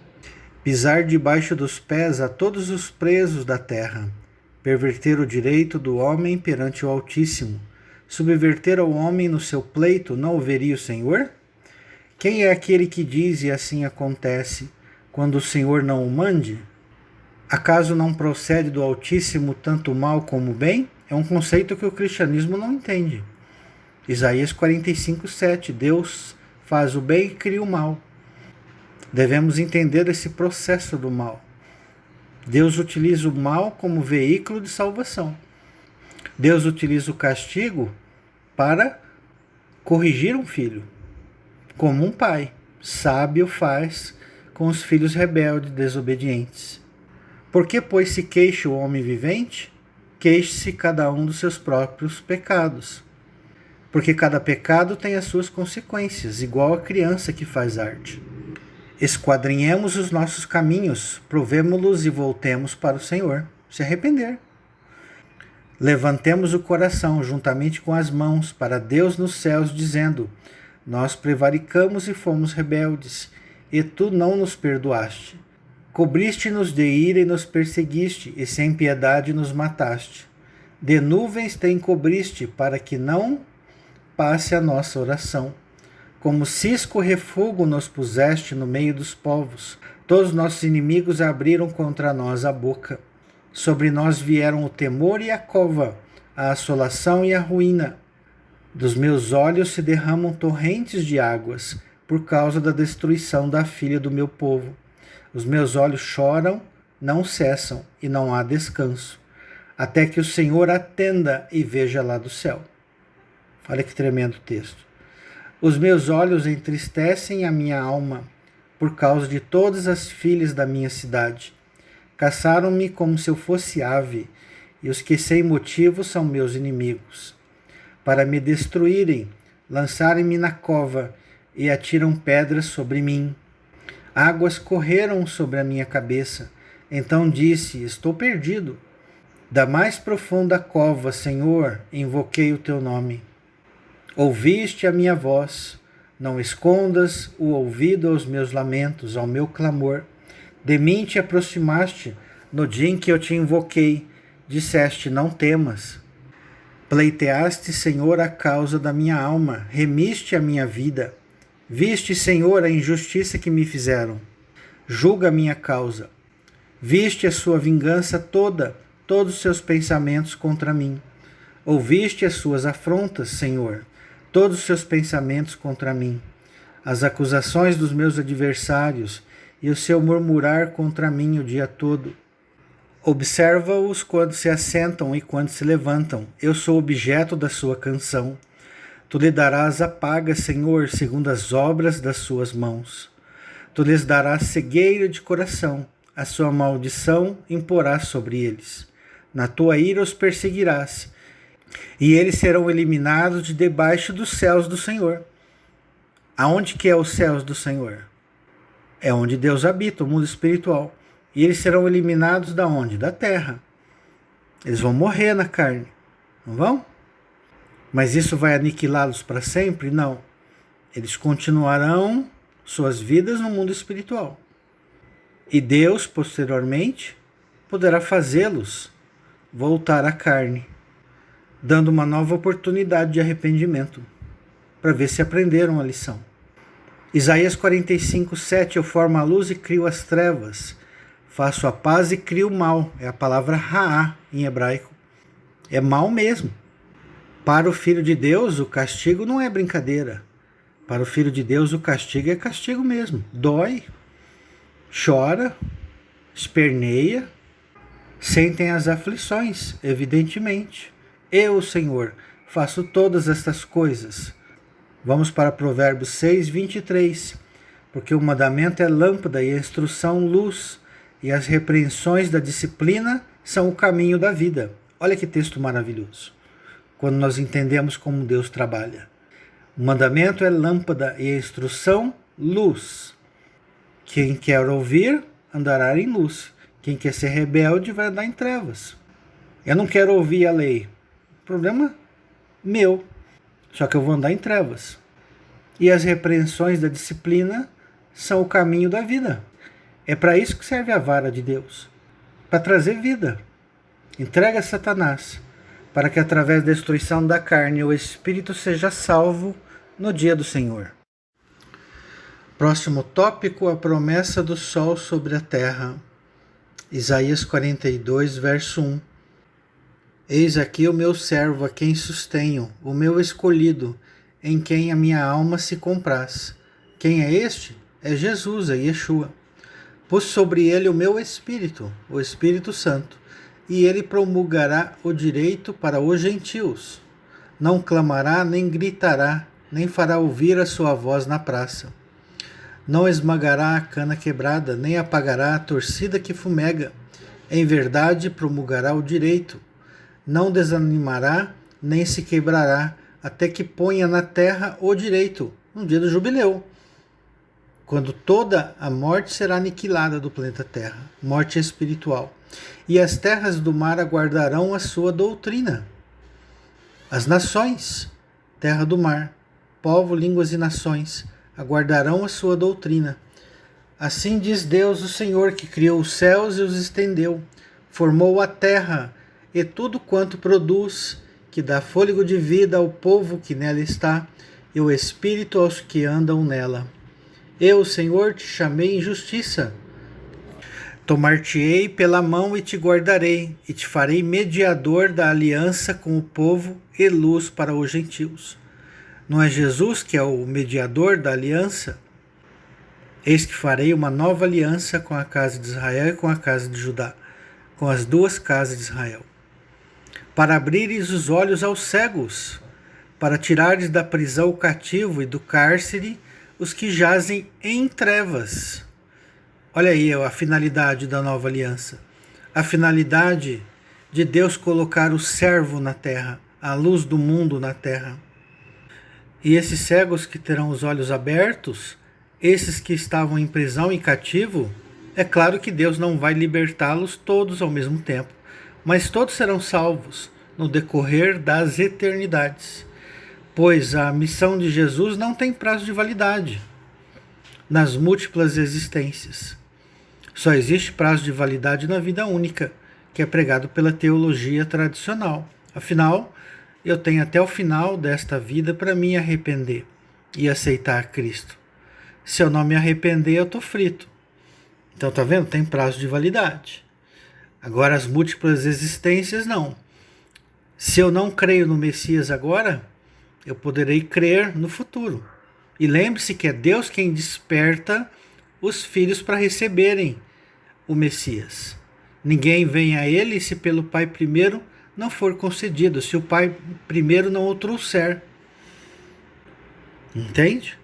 pisar debaixo dos pés a todos os presos da terra, perverter o direito do homem perante o Altíssimo, subverter ao homem no seu pleito, não o veria o Senhor? Quem é aquele que diz e assim acontece, quando o Senhor não o mande? Acaso não procede do Altíssimo tanto o mal como o bem? É um conceito que o cristianismo não entende. Isaías 45:7, Deus faz o bem e cria o mal. Devemos entender esse processo do mal. Deus utiliza o mal como veículo de salvação. Deus utiliza o castigo para corrigir um filho, como um pai sábio faz com os filhos rebeldes, desobedientes. Por que, pois, se queixa o homem vivente? Queixe-se cada um dos seus próprios pecados. Porque cada pecado tem as suas consequências, igual a criança que faz arte. Esquadrinhemos os nossos caminhos, provemo-los e voltemos para o Senhor, se arrepender. Levantemos o coração juntamente com as mãos para Deus nos céus, dizendo: nós prevaricamos e fomos rebeldes, e tu não nos perdoaste. Cobriste-nos de ira e nos perseguiste, e sem piedade nos mataste. De nuvens te encobriste, para que não passe a nossa oração. Como cisco refúgio nos puseste no meio dos povos. Todos nossos inimigos abriram contra nós a boca. Sobre nós vieram o temor e a cova, a assolação e a ruína. Dos meus olhos se derramam torrentes de águas, por causa da destruição da filha do meu povo. Os meus olhos choram, não cessam, e não há descanso, até que o Senhor atenda e veja lá do céu. Olha que tremendo texto. Os meus olhos entristecem a minha alma, por causa de todas as filhas da minha cidade. Caçaram-me como se eu fosse ave, e os que sem motivo são meus inimigos. Para me destruírem, lançarem-me na cova e atiram pedras sobre mim. Águas correram sobre a minha cabeça. Então disse: estou perdido. Da mais profunda cova, Senhor, invoquei o teu nome. Ouviste a minha voz. Não escondas o ouvido aos meus lamentos, ao meu clamor. De mim te aproximaste no dia em que eu te invoquei. Disseste: não temas. Pleiteaste, Senhor, a causa da minha alma. Remiste a minha vida. Viste, Senhor, a injustiça que me fizeram. Julga a minha causa. Viste a sua vingança toda, todos os seus pensamentos contra mim. Ouviste as suas afrontas, Senhor, todos os seus pensamentos contra mim. As acusações dos meus adversários e o seu murmurar contra mim o dia todo. Observa-os quando se assentam e quando se levantam. Eu sou objeto da sua canção. Tu lhe darás a paga, Senhor, segundo as obras das suas mãos. Tu lhes darás cegueira de coração, a sua maldição imporás sobre eles. Na tua ira os perseguirás, e eles serão eliminados de debaixo dos céus do Senhor. Aonde que é os céus do Senhor? É onde Deus habita, o mundo espiritual. E eles serão eliminados da onde? Da terra. Eles vão morrer na carne, não vão? Mas isso vai aniquilá-los para sempre? Não. Eles continuarão suas vidas no mundo espiritual. E Deus, posteriormente, poderá fazê-los voltar à carne, dando uma nova oportunidade de arrependimento, para ver se aprenderam a lição. Isaías 45:7, eu formo a luz e crio as trevas, faço a paz e crio o mal. É a palavra Ra'á em hebraico. É mal mesmo. Para o Filho de Deus, o castigo não é brincadeira. Para o Filho de Deus, o castigo é castigo mesmo. Dói, chora, esperneia, sentem as aflições, evidentemente. Eu, Senhor, faço todas estas coisas. Vamos para Provérbios 6:23. Porque o mandamento é lâmpada e a instrução luz, e as repreensões da disciplina são o caminho da vida. Olha que texto maravilhoso. Quando nós entendemos como Deus trabalha. O mandamento é lâmpada e a instrução, luz. Quem quer ouvir, andará em luz. Quem quer ser rebelde, vai andar em trevas. Eu não quero ouvir a lei. Problema meu. Só que eu vou andar em trevas. E as repreensões da disciplina são o caminho da vida. É para isso que serve a vara de Deus, para trazer vida. Entrega a Satanás, para que através da destruição da carne o espírito seja salvo no dia do Senhor. Próximo tópico, a promessa do sol sobre a terra. Isaías 42, verso 1. Eis aqui o meu servo, a quem sustenho, o meu escolhido, em quem a minha alma se compraz. Quem é este? É Jesus, é Yeshua. Pus sobre ele o meu Espírito, o Espírito Santo, e ele promulgará o direito para os gentios. Não clamará, nem gritará, nem fará ouvir a sua voz na praça. Não esmagará a cana quebrada, nem apagará a torcida que fumega. Em verdade promulgará o direito. Não desanimará, nem se quebrará, até que ponha na terra o direito, no dia do jubileu, quando toda a morte será aniquilada do planeta Terra, morte espiritual. E as terras do mar aguardarão a sua doutrina. As nações, terra do mar, povo, línguas e nações, aguardarão a sua doutrina. Assim diz Deus, o Senhor, que criou os céus e os estendeu, formou a terra e tudo quanto produz, que dá fôlego de vida ao povo que nela está, e o espírito aos que andam nela. Eu, Senhor, te chamei em justiça. Tomar-te-ei pela mão e te guardarei, e te farei mediador da aliança com o povo e luz para os gentios. Não é Jesus que é o mediador da aliança? Eis que farei uma nova aliança com a casa de Israel e com a casa de Judá, com as duas casas de Israel. Para abrires os olhos aos cegos, para tirares da prisão o cativo e do cárcere os que jazem em trevas. Olha aí a finalidade da nova aliança. A finalidade de Deus colocar o servo na terra, a luz do mundo na terra. E esses cegos que terão os olhos abertos, esses que estavam em prisão e cativo, é claro que Deus não vai libertá-los todos ao mesmo tempo, mas todos serão salvos no decorrer das eternidades. Pois a missão de Jesus não tem prazo de validade nas múltiplas existências. Só existe prazo de validade na vida única, que é pregado pela teologia tradicional. Afinal, eu tenho até o final desta vida para me arrepender e aceitar Cristo. Se eu não me arrepender, eu estou frito. Então, tá vendo? Tem prazo de validade. Agora, as múltiplas existências, não. Se eu não creio no Messias agora, eu poderei crer no futuro. E lembre-se que é Deus quem desperta os filhos para receberem o Messias. Ninguém vem a ele se pelo Pai primeiro não for concedido, se o Pai primeiro não o trouxer. Entende?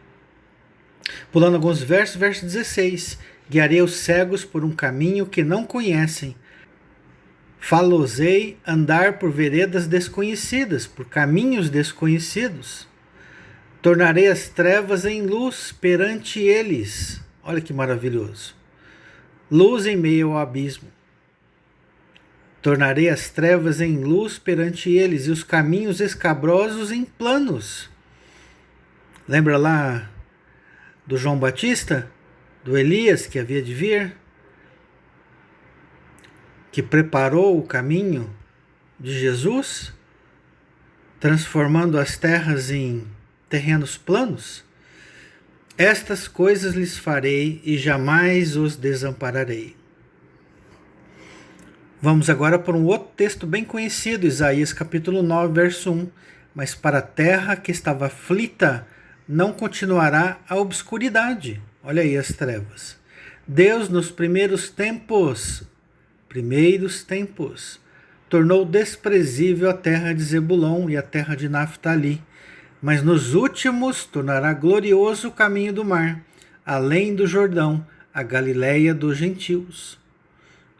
Pulando alguns versos, verso 16. Guiarei os cegos por um caminho que não conhecem. Falosei andar por veredas desconhecidas, por caminhos desconhecidos. Tornarei as trevas em luz perante eles. Olha que maravilhoso. Luz em meio ao abismo. Tornarei as trevas em luz perante eles e os caminhos escabrosos em planos. Lembra lá do João Batista? Do Elias que havia de vir? Que preparou o caminho de Jesus, transformando as terras em terrenos planos? Estas coisas lhes farei e jamais os desampararei. Vamos agora para um outro texto bem conhecido, Isaías capítulo 9, verso 1. Mas para a terra que estava aflita não continuará a obscuridade. Olha aí as trevas. Deus nos primeiros tempos, tornou desprezível a terra de Zebulon e a terra de Naftali, mas nos últimos tornará glorioso o caminho do mar, além do Jordão, a Galileia dos gentios.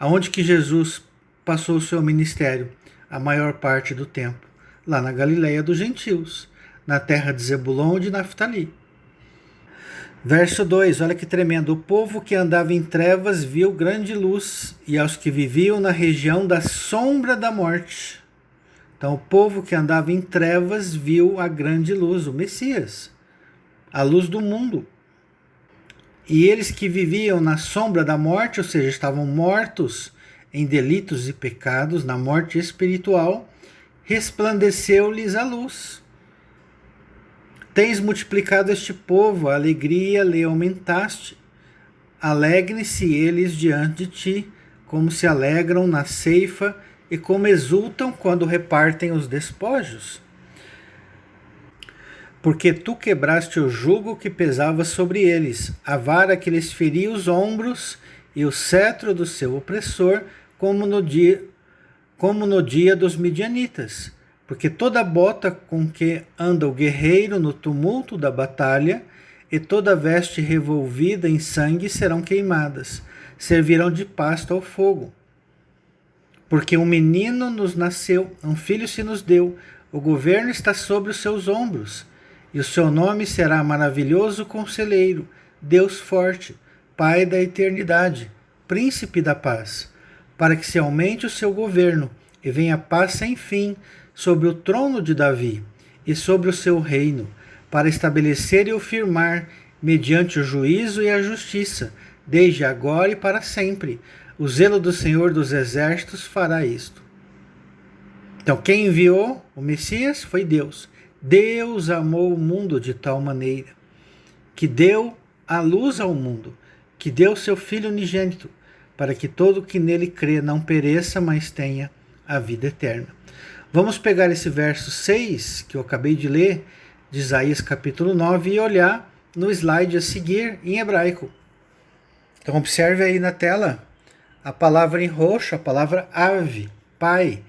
Aonde que Jesus passou o seu ministério? A maior parte do tempo, lá na Galileia dos gentios, na terra de Zebulon e de Naftali. Verso 2, olha que tremendo. O povo que andava em trevas viu grande luz, e aos que viviam na região da sombra da morte. Então, o povo que andava em trevas viu a grande luz, o Messias, a luz do mundo. E eles que viviam na sombra da morte, ou seja, estavam mortos em delitos e pecados, na morte espiritual, resplandeceu-lhes a luz. Tens multiplicado este povo, a alegria lhe aumentaste. Alegrem-se eles diante de ti, como se alegram na ceifa e como exultam quando repartem os despojos. Porque tu quebraste o jugo que pesava sobre eles, a vara que lhes feria os ombros e o cetro do seu opressor, como no dia dos midianitas. Porque toda bota com que anda o guerreiro no tumulto da batalha e toda veste revolvida em sangue serão queimadas, servirão de pasto ao fogo. Porque um menino nos nasceu, um filho se nos deu, o governo está sobre os seus ombros, e o seu nome será Maravilhoso Conselheiro, Deus Forte, Pai da Eternidade, Príncipe da Paz, para que se aumente o seu governo e venha paz sem fim sobre o trono de Davi e sobre o seu reino, para estabelecer e o firmar, mediante o juízo e a justiça, desde agora e para sempre. O zelo do Senhor dos Exércitos fará isto. Então, quem enviou o Messias foi Deus. Deus amou o mundo de tal maneira que deu a luz ao mundo, que deu seu Filho unigênito, para que todo que nele crê não pereça, mas tenha a vida eterna. Vamos pegar esse verso 6, que eu acabei de ler, de Isaías capítulo 9, e olhar no slide a seguir em hebraico. Então observe aí na tela a palavra em roxo, a palavra ave, pai.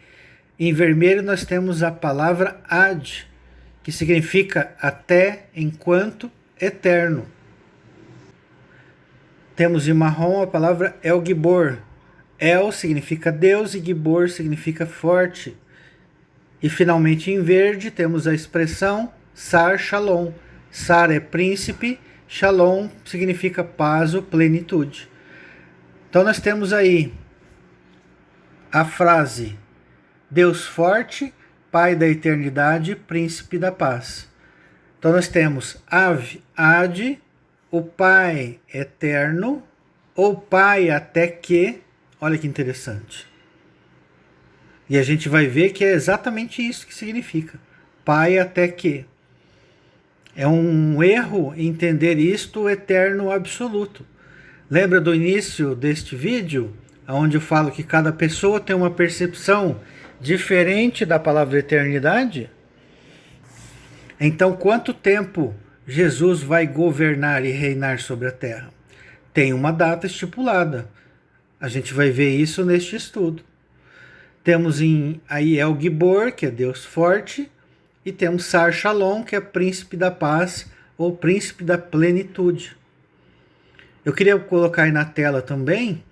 Em vermelho nós temos a palavra ad, que significa até, enquanto, eterno. Temos em marrom a palavra El Gibor. El significa Deus e Gibor significa forte. E finalmente em verde temos a expressão Sar Shalom. Sar é príncipe, Shalom significa paz ou plenitude. Então nós temos aí a frase Deus forte, Pai da eternidade, Príncipe da paz. Então nós temos Ave, Ad, o Pai eterno, ou Pai até que, olha que interessante. E a gente vai ver que é exatamente isso que significa, Pai até que. É um erro entender isto eterno absoluto. Lembra do início deste vídeo, onde eu falo que cada pessoa tem uma percepção diferente da palavra eternidade? Então, quanto tempo Jesus vai governar e reinar sobre a terra? Tem uma data estipulada. A gente vai ver isso neste estudo. Temos aí El Gibor, que é Deus forte, e temos Sar Shalom, que é príncipe da paz ou príncipe da plenitude. Eu queria colocar aí na tela também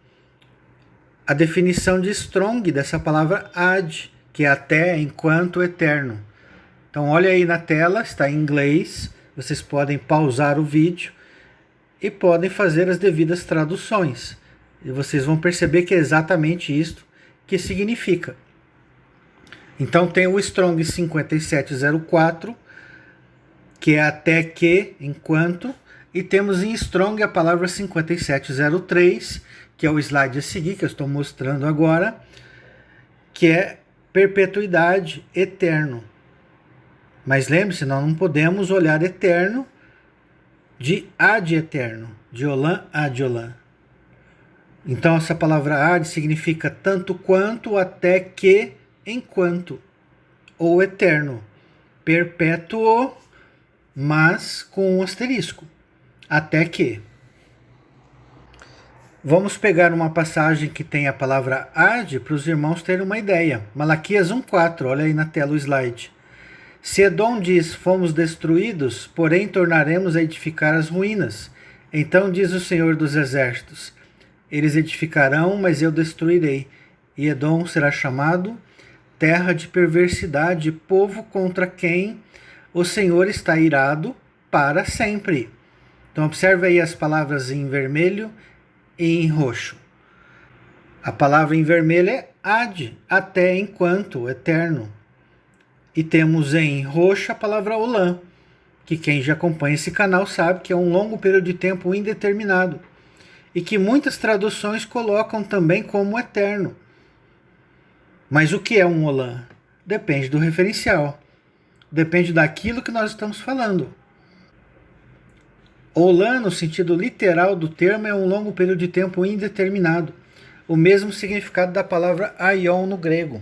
a definição de Strong dessa palavra ad, que é até, enquanto, eterno. Então olha aí na tela, está em inglês, vocês podem pausar o vídeo e podem fazer as devidas traduções. E vocês vão perceber que é exatamente isto que significa. Então tem o Strong 5704, que é até que, enquanto, e temos em Strong a palavra 5703, que é o slide a seguir, que eu estou mostrando agora, que é perpetuidade, eterno. Mas lembre-se, nós não podemos olhar eterno de ad eterno, de olam ad olam. Então essa palavra ad significa tanto quanto, até que, enquanto, ou eterno, perpétuo, mas com um asterisco, até que. Vamos pegar uma passagem que tem a palavra ad para os irmãos terem uma ideia. Malaquias 1,4, olha aí na tela o slide. Se Edom diz, fomos destruídos, porém tornaremos a edificar as ruínas. Então diz o Senhor dos Exércitos, eles edificarão, mas eu destruirei. E Edom será chamado terra de perversidade, povo contra quem o Senhor está irado para sempre. Então observe aí as palavras em vermelho e em roxo. A palavra em vermelho é ad, até, enquanto, eterno. E temos em roxo a palavra olam, que quem já acompanha esse canal sabe que é um longo período de tempo indeterminado e que muitas traduções colocam também como eterno. Mas o que é um Olam? Depende do referencial. Depende daquilo que nós estamos falando. Olam, no sentido literal do termo, é um longo período de tempo indeterminado. O mesmo significado da palavra aion no grego.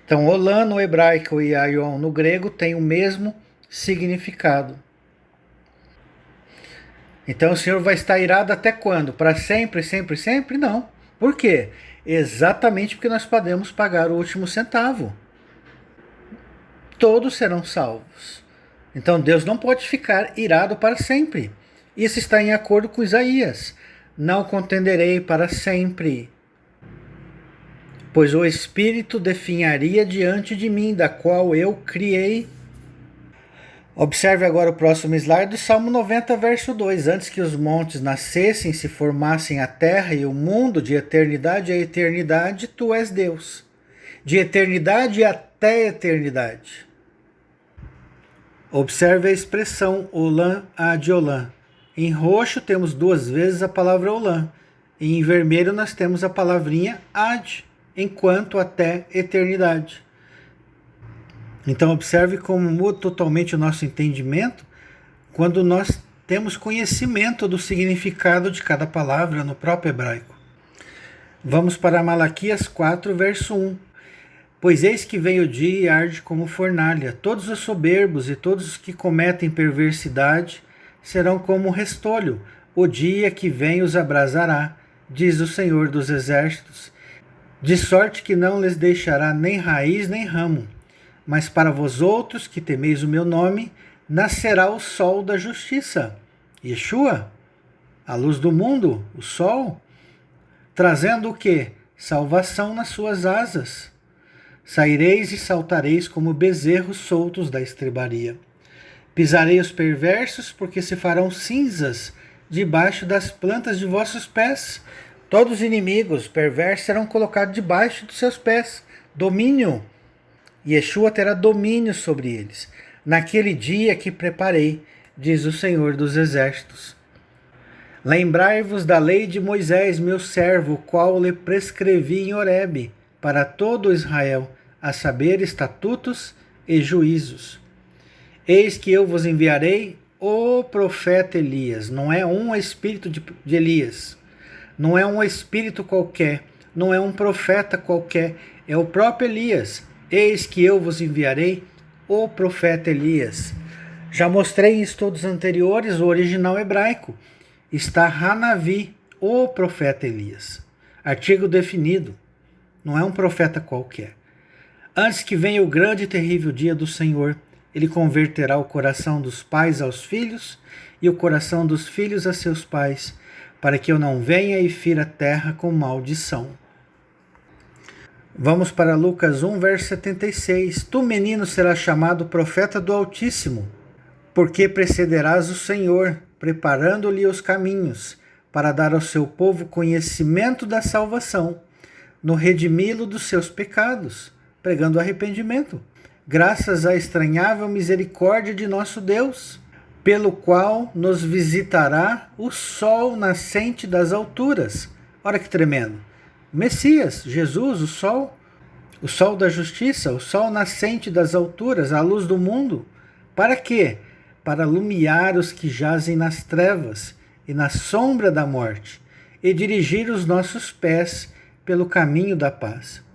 Então, Olam no hebraico e aion no grego tem o mesmo significado. Então, o Senhor vai estar irado até quando? Para sempre, sempre, sempre? Não. Por quê? Exatamente porque nós podemos pagar o último centavo. Todos serão salvos. Então Deus não pode ficar irado para sempre. Isso está em acordo com Isaías. Não contenderei para sempre, pois o Espírito definharia diante de mim, da qual eu criei. Observe agora o próximo slide do Salmo 90, verso 2. Antes que os montes nascessem, se formassem a terra e o mundo, de eternidade a eternidade, tu és Deus. De eternidade até eternidade. Observe a expressão Olam ad Olam. Em roxo temos 2 vezes a palavra Olam. E em vermelho nós temos a palavrinha ad, enquanto até eternidade. Então observe como muda totalmente o nosso entendimento quando nós temos conhecimento do significado de cada palavra no próprio hebraico. Vamos para Malaquias 4, verso 1. Pois eis que vem o dia e arde como fornalha. Todos os soberbos e todos os que cometem perversidade serão como restolho. O dia que vem os abrasará, diz o Senhor dos Exércitos, de sorte que não lhes deixará nem raiz nem ramo. Mas para vós outros que temeis o meu nome, nascerá o sol da justiça. Yeshua, a luz do mundo, o sol, trazendo o quê? Salvação nas suas asas. Saireis e saltareis como bezerros soltos da estrebaria. Pisarei os perversos, porque se farão cinzas debaixo das plantas de vossos pés. Todos os inimigos perversos serão colocados debaixo dos seus pés. Domínio. Yeshua terá domínio sobre eles. Naquele dia que preparei, diz o Senhor dos Exércitos. Lembrai-vos da lei de Moisés, meu servo, o qual lhe prescrevi em Horebe, para todo Israel, a saber, estatutos e juízos. Eis que eu vos enviarei o profeta Elias. Não é um espírito de Elias, não é um espírito qualquer, não é um profeta qualquer, é o próprio Elias. Eis que eu vos enviarei o profeta Elias. Já mostrei em estudos anteriores o original hebraico. Está Hanavi, o profeta Elias. Artigo definido. Não é um profeta qualquer. Antes que venha o grande e terrível dia do Senhor, ele converterá o coração dos pais aos filhos e o coração dos filhos a seus pais, para que eu não venha e fira a terra com maldição. Vamos para Lucas 1, verso 76. Tu, menino, serás chamado profeta do Altíssimo, porque precederás o Senhor, preparando-lhe os caminhos, para dar ao seu povo conhecimento da salvação, no redimi-lo dos seus pecados, pregando arrependimento, graças à estranhável misericórdia de nosso Deus, pelo qual nos visitará o sol nascente das alturas. Olha que tremendo. Messias, Jesus, o sol da justiça, o sol nascente das alturas, a luz do mundo. Para quê? Para iluminar os que jazem nas trevas e na sombra da morte, e dirigir os nossos pés pelo caminho da paz.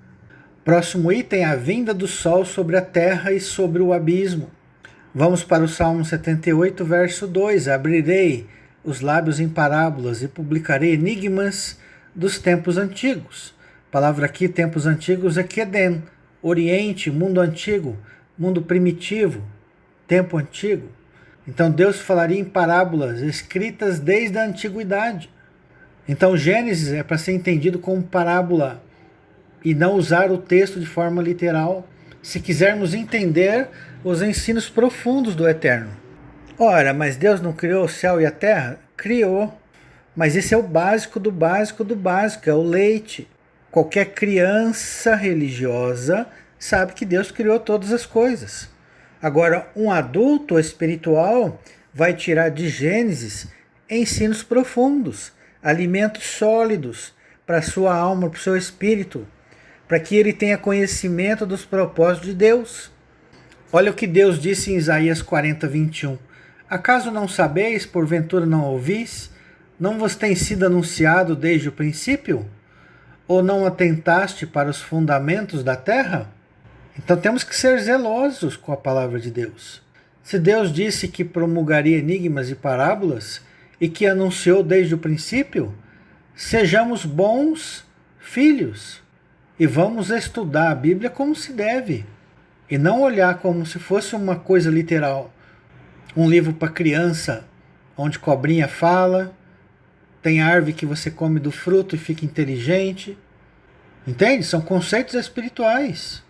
Próximo item, a vinda do sol sobre a terra e sobre o abismo. Vamos para o Salmo 78, verso 2. Abrirei os lábios em parábolas e publicarei enigmas dos tempos antigos. A palavra aqui, tempos antigos, é Quedem, Oriente, mundo antigo, mundo primitivo, tempo antigo. Então Deus falaria em parábolas escritas desde a antiguidade. Então Gênesis é para ser entendido como parábola e não usar o texto de forma literal, se quisermos entender os ensinos profundos do Eterno. Ora, mas Deus não criou o céu e a terra? Criou. Mas esse é o básico do básico do básico, é o leite. Qualquer criança religiosa sabe que Deus criou todas as coisas. Agora, um adulto espiritual vai tirar de Gênesis ensinos profundos, alimentos sólidos para a sua alma, para o seu espírito, para que ele tenha conhecimento dos propósitos de Deus. Olha o que Deus disse em Isaías 40, 21. Acaso não sabeis, porventura não ouvis? Não vos tem sido anunciado desde o princípio? Ou não atentaste para os fundamentos da terra? Então temos que ser zelosos com a palavra de Deus. Se Deus disse que promulgaria enigmas e parábolas e que anunciou desde o princípio, sejamos bons filhos e vamos estudar a Bíblia como se deve e não olhar como se fosse uma coisa literal. Um livro para criança, onde cobrinha fala, tem árvore que você come do fruto e fica inteligente. Entende? São conceitos espirituais.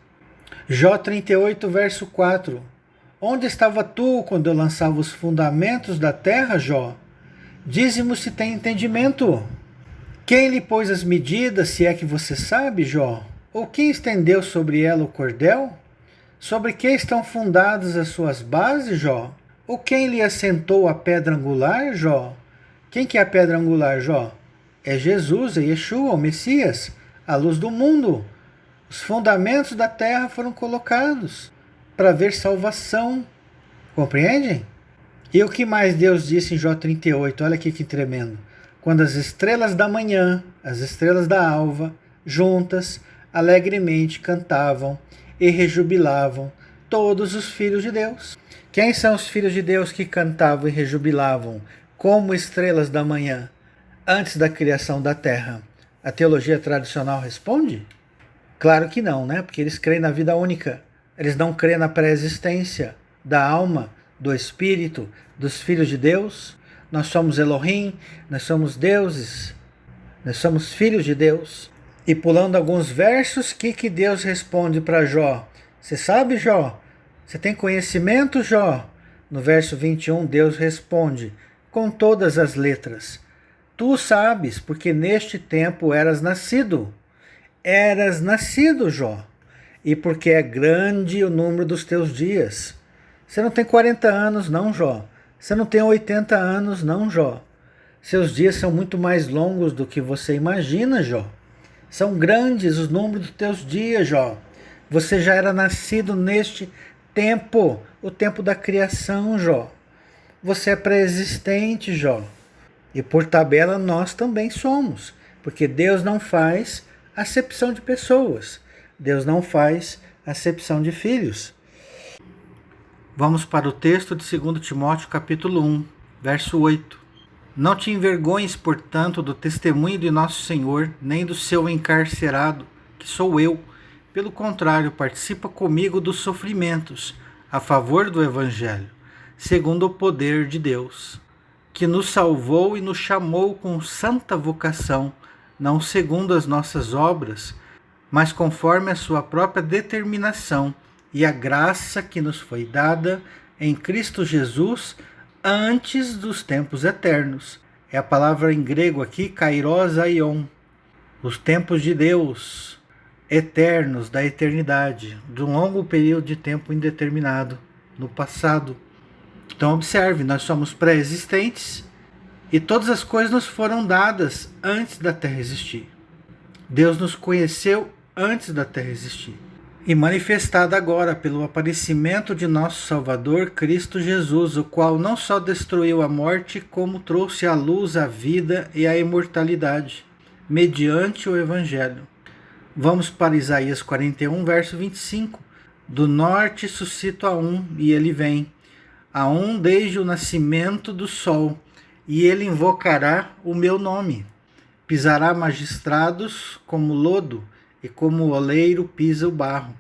Jó 38, verso 4. Onde estava tu quando eu lançava os fundamentos da terra, Jó? Dize-me se tem entendimento. Quem lhe pôs as medidas, se é que você sabe, Jó? Ou quem estendeu sobre ela o cordel? Sobre que estão fundadas as suas bases, Jó? Ou quem lhe assentou a pedra angular, Jó? Quem que é a pedra angular, Jó? É Jesus, é Yeshua, o Messias, a luz do mundo. Os fundamentos da terra foram colocados para haver salvação. Compreendem? E o que mais Deus disse em Jó 38? Olha aqui que tremendo. Quando as estrelas da manhã, as estrelas da alva, juntas, alegremente cantavam e rejubilavam todos os filhos de Deus. Quem são os filhos de Deus que cantavam e rejubilavam como estrelas da manhã antes da criação da terra? A teologia tradicional responde? Claro que não, né? Porque eles creem na vida única. Eles não creem na pré-existência da alma, do espírito, dos filhos de Deus. Nós somos Elohim, nós somos deuses, nós somos filhos de Deus. E pulando alguns versos, o que Deus responde para Jó? Você sabe, Jó? Você tem conhecimento, Jó? No verso 21, Deus responde com todas as letras. Tu sabes, porque neste tempo eras nascido. Eras nascido, Jó. E porque é grande o número dos teus dias. Você não tem 40 anos, não, Jó. Você não tem 80 anos, não, Jó. Seus dias são muito mais longos do que você imagina, Jó. São grandes os números dos teus dias, Jó. Você já era nascido neste tempo, o tempo da criação, Jó. Você é pré-existente, Jó. E por tabela nós também somos, porque Deus não faz acepção de pessoas. Deus não faz acepção de filhos. Vamos para o texto de 2 Timóteo capítulo 1, verso 8. Não te envergonhes, portanto, do testemunho de nosso Senhor, nem do seu encarcerado, que sou eu. Pelo contrário, participa comigo dos sofrimentos, a favor do Evangelho, segundo o poder de Deus, que nos salvou e nos chamou com santa vocação, não segundo as nossas obras, mas conforme a sua própria determinação e a graça que nos foi dada em Cristo Jesus antes dos tempos eternos. É a palavra em grego aqui, kairos aion, os tempos de Deus, eternos, da eternidade, de um longo período de tempo indeterminado, no passado. Então observe, nós somos pré-existentes e todas as coisas nos foram dadas antes da Terra existir. Deus nos conheceu antes da Terra existir e manifestada agora pelo aparecimento de nosso Salvador Cristo Jesus, o qual não só destruiu a morte, como trouxe à luz a vida e a imortalidade, mediante o Evangelho. Vamos para Isaías 41, verso 25. Do norte suscito a um, e ele vem, a um desde o nascimento do sol, e ele invocará o meu nome. Pisará magistrados como lodo, e como o oleiro pisa o barro.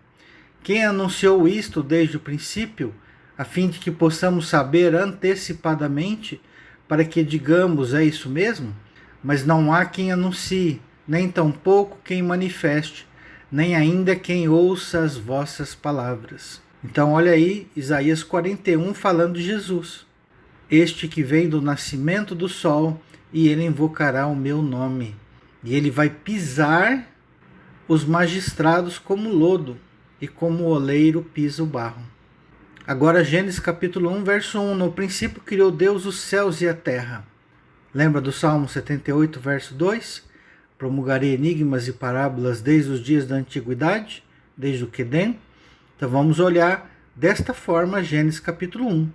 Quem anunciou isto desde o princípio, a fim de que possamos saber antecipadamente, para que digamos, é isso mesmo? Mas não há quem anuncie, nem tampouco quem manifeste, nem ainda quem ouça as vossas palavras. Então olha aí, Isaías 41 falando de Jesus. Este que vem do nascimento do sol, e ele invocará o meu nome. E ele vai pisar os magistrados como lodo, e como o oleiro pisa o barro. Agora Gênesis capítulo 1, verso 1. No princípio criou Deus os céus e a terra. Lembra do Salmo 78, verso 2? Promulgarei enigmas e parábolas desde os dias da antiguidade, desde o Quedem. Então vamos olhar desta forma Gênesis capítulo 1.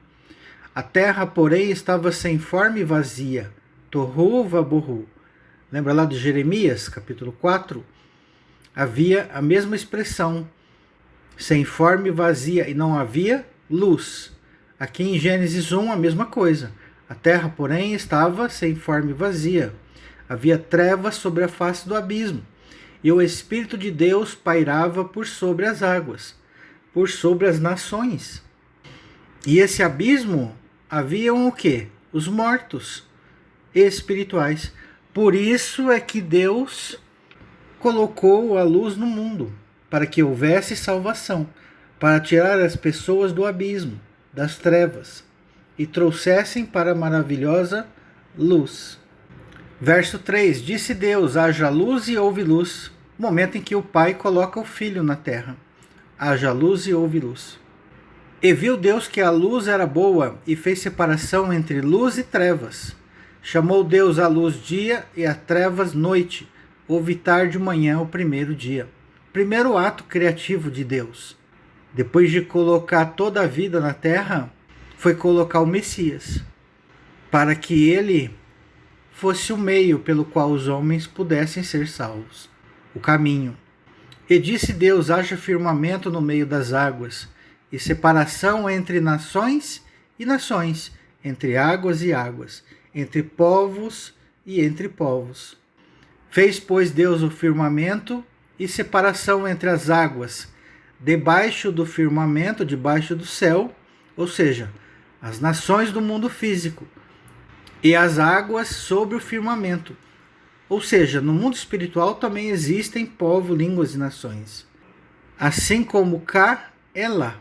A terra, porém, estava sem forma e vazia. Torru vaborru. Lembra lá de Jeremias capítulo 4? Havia a mesma expressão, sem forma e vazia, e não havia luz. Aqui em Gênesis 1 a mesma coisa. A terra, porém, estava sem forma e vazia. Havia trevas sobre a face do abismo, e o Espírito de Deus pairava por sobre as águas, por sobre as nações. E esse abismo haviam o quê? Os mortos espirituais. Por isso é que Deus colocou a luz no mundo, para que houvesse salvação, para tirar as pessoas do abismo, das trevas, e trouxessem para a maravilhosa luz. Verso 3. Disse Deus, haja luz e houve luz. Momento em que o Pai coloca o Filho na terra. Haja luz e houve luz. E viu Deus que a luz era boa, e fez separação entre luz e trevas. Chamou Deus a luz dia e a trevas noite. Houve tarde e manhã o primeiro dia. Primeiro ato criativo de Deus. Depois de colocar toda a vida na terra, foi colocar o Messias, para que ele fosse o meio pelo qual os homens pudessem ser salvos, o caminho. E disse Deus, haja firmamento no meio das águas, e separação entre nações e nações, entre águas e águas, entre povos e entre povos. Fez, pois, Deus o firmamento e separação entre as águas, debaixo do firmamento, debaixo do céu, ou seja, as nações do mundo físico, e as águas sobre o firmamento. Ou seja, no mundo espiritual também existem povos, línguas e nações. Assim como cá é lá.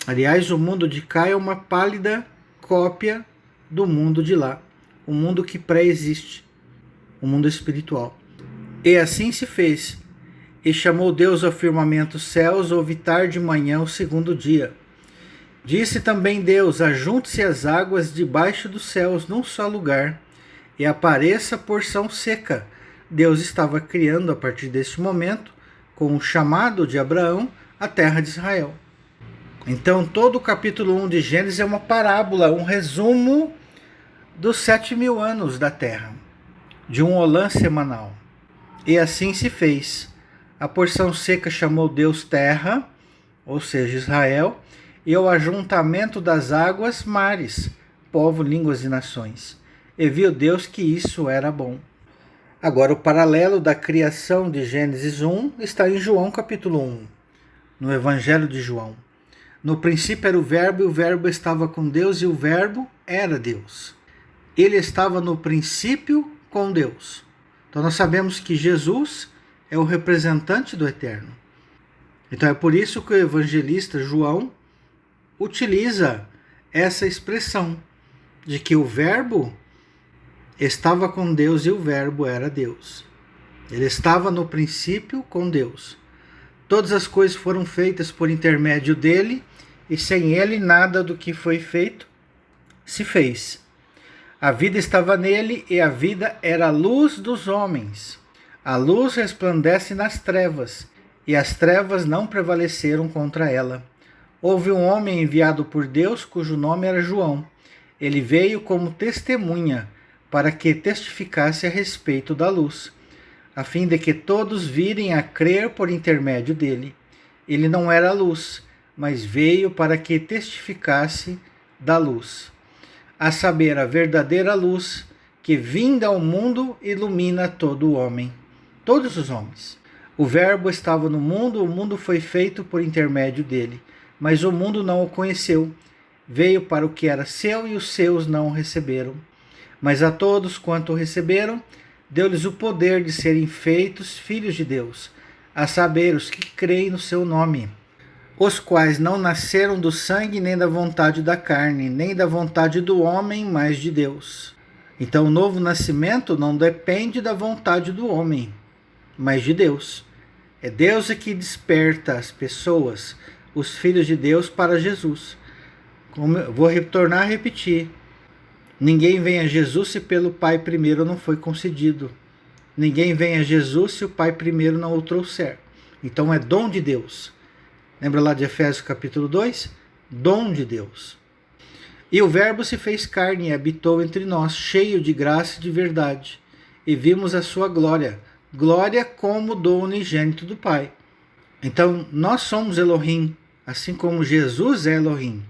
Aliás, o mundo de cá é uma pálida cópia do mundo de lá. O mundo que pré-existe. O mundo espiritual. E assim se fez. E chamou Deus ao firmamento céus, houve tarde e manhã o segundo dia. Disse também Deus, ajunte-se as águas debaixo dos céus num só lugar, e apareça porção seca. Deus estava criando a partir deste momento, com o chamado de Abraão, a terra de Israel. Então todo o capítulo 1 de Gênesis é uma parábola, um resumo dos 7.000 anos da terra, de um olã semanal. E assim se fez. A porção seca chamou Deus terra, ou seja, Israel, e ao ajuntamento das águas, mares, povo, línguas e nações. E viu Deus que isso era bom. Agora, o paralelo da criação de Gênesis 1 está em João capítulo 1, no Evangelho de João. No princípio era o Verbo, e o Verbo estava com Deus, e o Verbo era Deus. Ele estava no princípio com Deus. Então nós sabemos que Jesus é o representante do Eterno. Então é por isso que o evangelista João utiliza essa expressão de que o Verbo estava com Deus e o Verbo era Deus. Ele estava no princípio com Deus. Todas as coisas foram feitas por intermédio dele, e sem ele nada do que foi feito se fez. A vida estava nele, e a vida era a luz dos homens. A luz resplandece nas trevas, e as trevas não prevaleceram contra ela. Houve um homem enviado por Deus, cujo nome era João. Ele veio como testemunha, para que testificasse a respeito da luz, a fim de que todos virem a crer por intermédio dele. Ele não era a luz, mas veio para que testificasse da luz, a saber, a verdadeira luz, que vinda ao mundo ilumina todo o homem, todos os homens. O Verbo estava no mundo, o mundo foi feito por intermédio dele, mas o mundo não o conheceu. Veio para o que era seu, e os seus não o receberam. Mas a todos quanto o receberam, deu-lhes o poder de serem feitos filhos de Deus, a saber, os que creem no seu nome, os quais não nasceram do sangue, nem da vontade da carne, nem da vontade do homem, mas de Deus. Então o novo nascimento não depende da vontade do homem, mas de Deus. É Deus que desperta as pessoas os filhos de Deus para Jesus. Vou retornar a repetir. Ninguém vem a Jesus se pelo Pai primeiro não foi concedido. Ninguém vem a Jesus se o Pai primeiro não o trouxer. Então é dom de Deus. Lembra lá de Efésios capítulo 2? Dom de Deus. E o Verbo se fez carne e habitou entre nós, cheio de graça e de verdade. E vimos a sua glória, glória como do unigênito do Pai. Então nós somos Elohim, assim como Jesus é Elohim.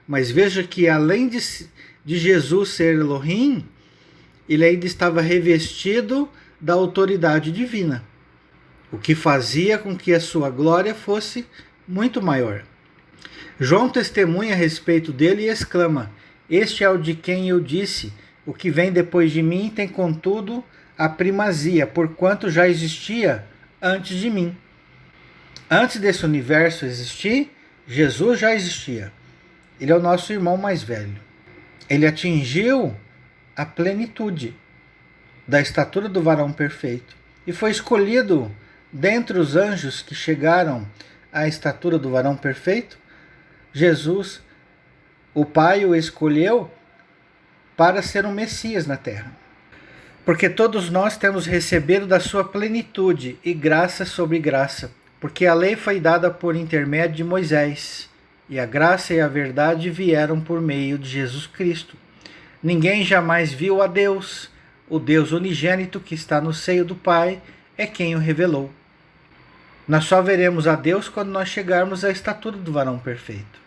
Mas veja que além de Jesus ser Elohim, ele ainda estava revestido da autoridade divina, o que fazia com que a sua glória fosse muito maior. João testemunha a respeito dele e exclama: este é o de quem eu disse, o que vem depois de mim tem contudo a primazia, porquanto já existia antes de mim. Antes desse universo existir, Jesus já existia. Ele é o nosso irmão mais velho. Ele atingiu a plenitude da estatura do varão perfeito e foi escolhido dentre os anjos que chegaram à estatura do varão perfeito. Jesus, o Pai, o escolheu para ser um Messias na terra. Porque todos nós temos recebido da sua plenitude e graça sobre graça, porque a lei foi dada por intermédio de Moisés, e a graça e a verdade vieram por meio de Jesus Cristo. Ninguém jamais viu a Deus. O Deus unigênito que está no seio do Pai é quem o revelou. Nós só veremos a Deus quando nós chegarmos à estatura do varão perfeito.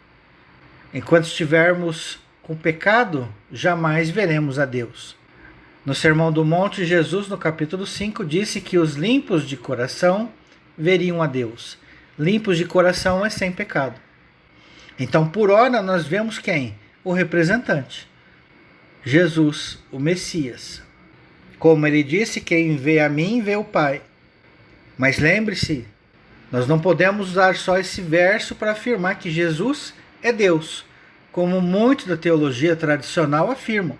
Enquanto estivermos com pecado, jamais veremos a Deus. No Sermão do Monte, Jesus, no capítulo 5, disse que os limpos de coração veriam a Deus. Limpos de coração é sem pecado. Então, por ora, nós vemos quem? O representante. Jesus, o Messias. Como ele disse, quem vê a mim, vê o Pai. Mas lembre-se, nós não podemos usar só esse verso para afirmar que Jesus é Deus, como muitos da teologia tradicional afirmam.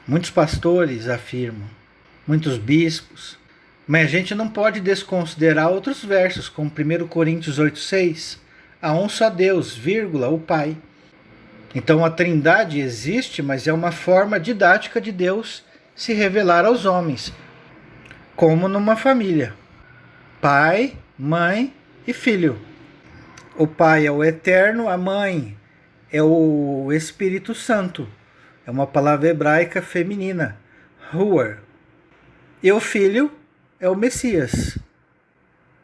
Muitos pastores afirmam, muitos bispos. Mas a gente não pode desconsiderar outros versos, como 1 Coríntios 8,6. Há um só Deus, vírgula, o Pai. Então a Trindade existe, mas é uma forma didática de Deus se revelar aos homens, como numa família. Pai, mãe e filho. O Pai é o Eterno, a mãe é o Espírito Santo. É uma palavra hebraica feminina, Ruar. E o Filho é o Messias.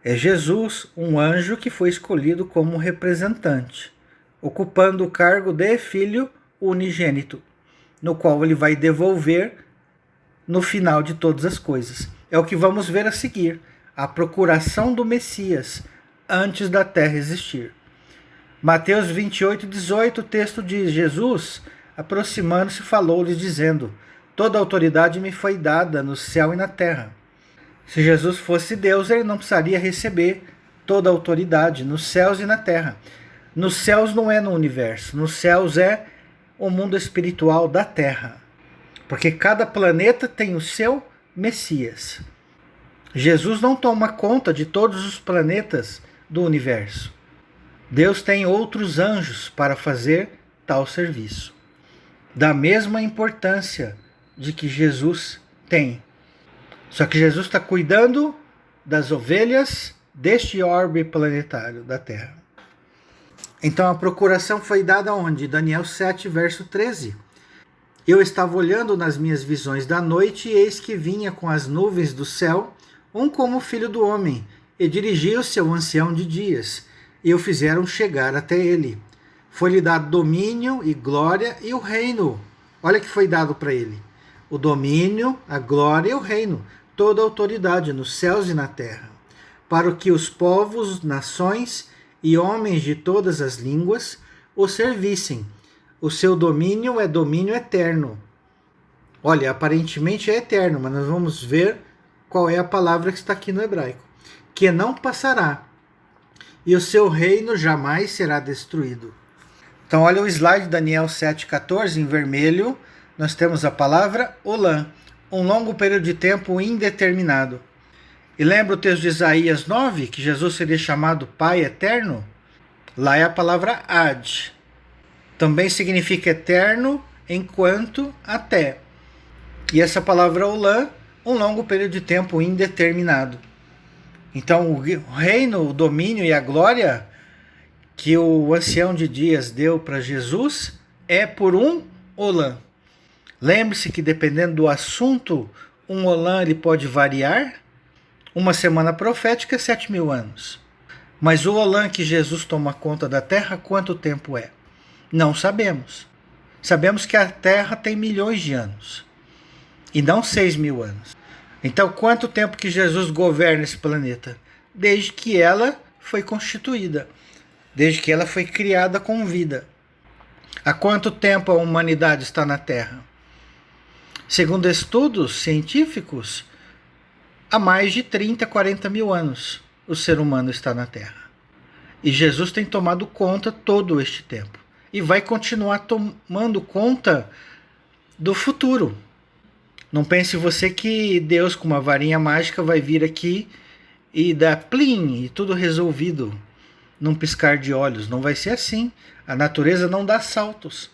É Jesus, um anjo que foi escolhido como representante, ocupando o cargo de Filho unigênito, no qual ele vai devolver no final de todas as coisas. É o que vamos ver a seguir, a procuração do Messias antes da terra existir. Mateus 28:18, o texto diz: Jesus, aproximando-se, falou-lhes, dizendo: toda autoridade me foi dada no céu e na terra. Se Jesus fosse Deus, ele não precisaria receber toda a autoridade nos céus e na terra. Nos céus não é no universo, nos céus é o mundo espiritual da terra. Porque cada planeta tem o seu Messias. Jesus não toma conta de todos os planetas do universo. Deus tem outros anjos para fazer tal serviço. Da mesma importância de que Jesus tem. Só que Jesus está cuidando das ovelhas deste orbe planetário da Terra. Então a procuração foi dada onde? Daniel 7, verso 13. Eu estava olhando nas minhas visões da noite, e eis que vinha com as nuvens do céu, um como filho do homem, e dirigiu-se ao ancião de dias, e o fizeram chegar até ele. Foi-lhe dado domínio e glória e o reino. Olha que foi dado para ele. O domínio, a glória e o reino, toda a autoridade nos céus e na terra, para que os povos, nações e homens de todas as línguas o servissem. O seu domínio é domínio eterno. Olha, aparentemente é eterno, mas nós vamos ver qual é a palavra que está aqui no hebraico. Que não passará, e o seu reino jamais será destruído. Então olha o slide Daniel 7,14, em vermelho, nós temos a palavra Olam, um longo período de tempo indeterminado. E lembra o texto de Isaías 9, que Jesus seria chamado Pai Eterno? Lá é a palavra ad. Também significa eterno, enquanto, até. E essa palavra olã, um longo período de tempo indeterminado. Então o reino, o domínio e a glória que o ancião de dias deu para Jesus é por um olã. Lembre-se que dependendo do assunto, um olã ele pode variar. Uma semana profética é 7.000 anos. Mas o olã que Jesus toma conta da terra, quanto tempo é? Não sabemos. Sabemos que a terra tem milhões de anos. E não 6.000 anos. Então, quanto tempo que Jesus governa esse planeta? Desde que ela foi constituída. Desde que ela foi criada com vida. Há quanto tempo a humanidade está na Terra? Segundo estudos científicos, há mais de 30, 40 mil anos o ser humano está na Terra. E Jesus tem tomado conta todo este tempo. E vai continuar tomando conta do futuro. Não pense você que Deus com uma varinha mágica vai vir aqui e dar plim e tudo resolvido num piscar de olhos. Não vai ser assim. A natureza não dá saltos.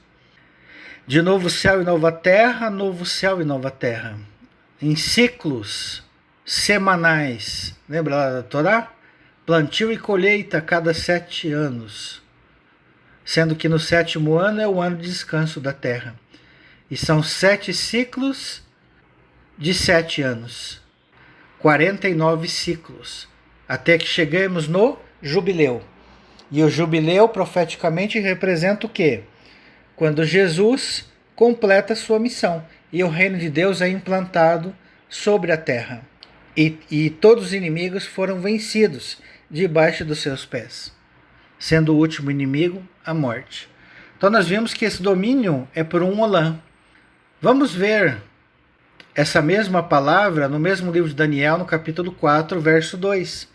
De novo céu e nova terra, novo céu e nova terra. Em ciclos semanais. Lembra lá da Torá? Plantio e colheita a cada 7 anos. Sendo que no 7º ano é o ano de descanso da terra. E são 7 ciclos de 7 anos. 49 ciclos. Até que chegamos no jubileu. E o jubileu profeticamente representa o quê? Quando Jesus completa sua missão e o reino de Deus é implantado sobre a terra. E todos os inimigos foram vencidos debaixo dos seus pés. Sendo o último inimigo a morte. Então nós vimos que esse domínio é por um olã. Vamos ver essa mesma palavra no mesmo livro de Daniel, no capítulo 4, verso 2.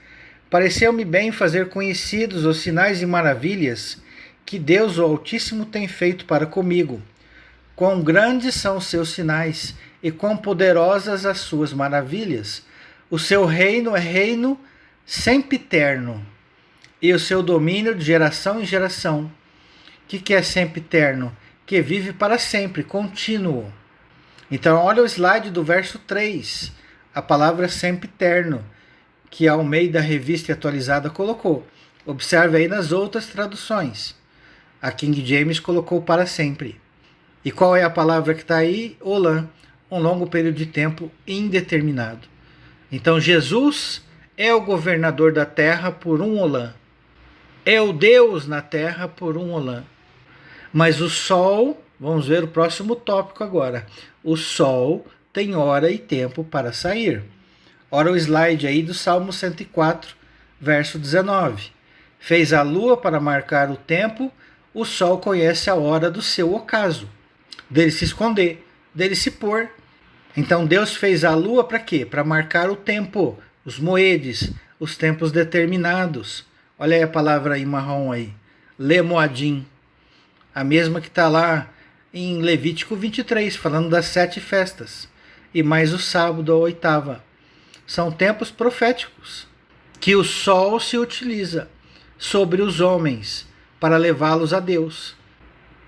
Pareceu-me bem fazer conhecidos os sinais e maravilhas que Deus, o Altíssimo, tem feito para comigo. Quão grandes são os seus sinais e quão poderosas as suas maravilhas. O seu reino é reino sempiterno e o seu domínio de geração em geração. O que é sempiterno? Que vive para sempre, contínuo. Então olha o slide do verso 3, a palavra sempiterno, que a Almeida Revista Atualizada colocou. Observe aí nas outras traduções. A King James colocou para sempre. E qual é a palavra que está aí? Olã, um longo período de tempo indeterminado. Então Jesus é o governador da terra por um olã. É o Deus na terra por um olã. Mas o sol, vamos ver o próximo tópico agora. O sol tem hora e tempo para sair. Ora o slide aí do Salmo 104, verso 19. Fez a lua para marcar o tempo, o sol conhece a hora do seu ocaso. Dele se esconder, dele se pôr. Então Deus fez a lua para quê? Para marcar o tempo, os moedes, os tempos determinados. Olha aí a palavra em marrom aí. Lemoadim. A mesma que está lá em Levítico 23, falando das 7 festas. E mais o sábado, a 8ª. São tempos proféticos que o sol se utiliza sobre os homens para levá-los a Deus,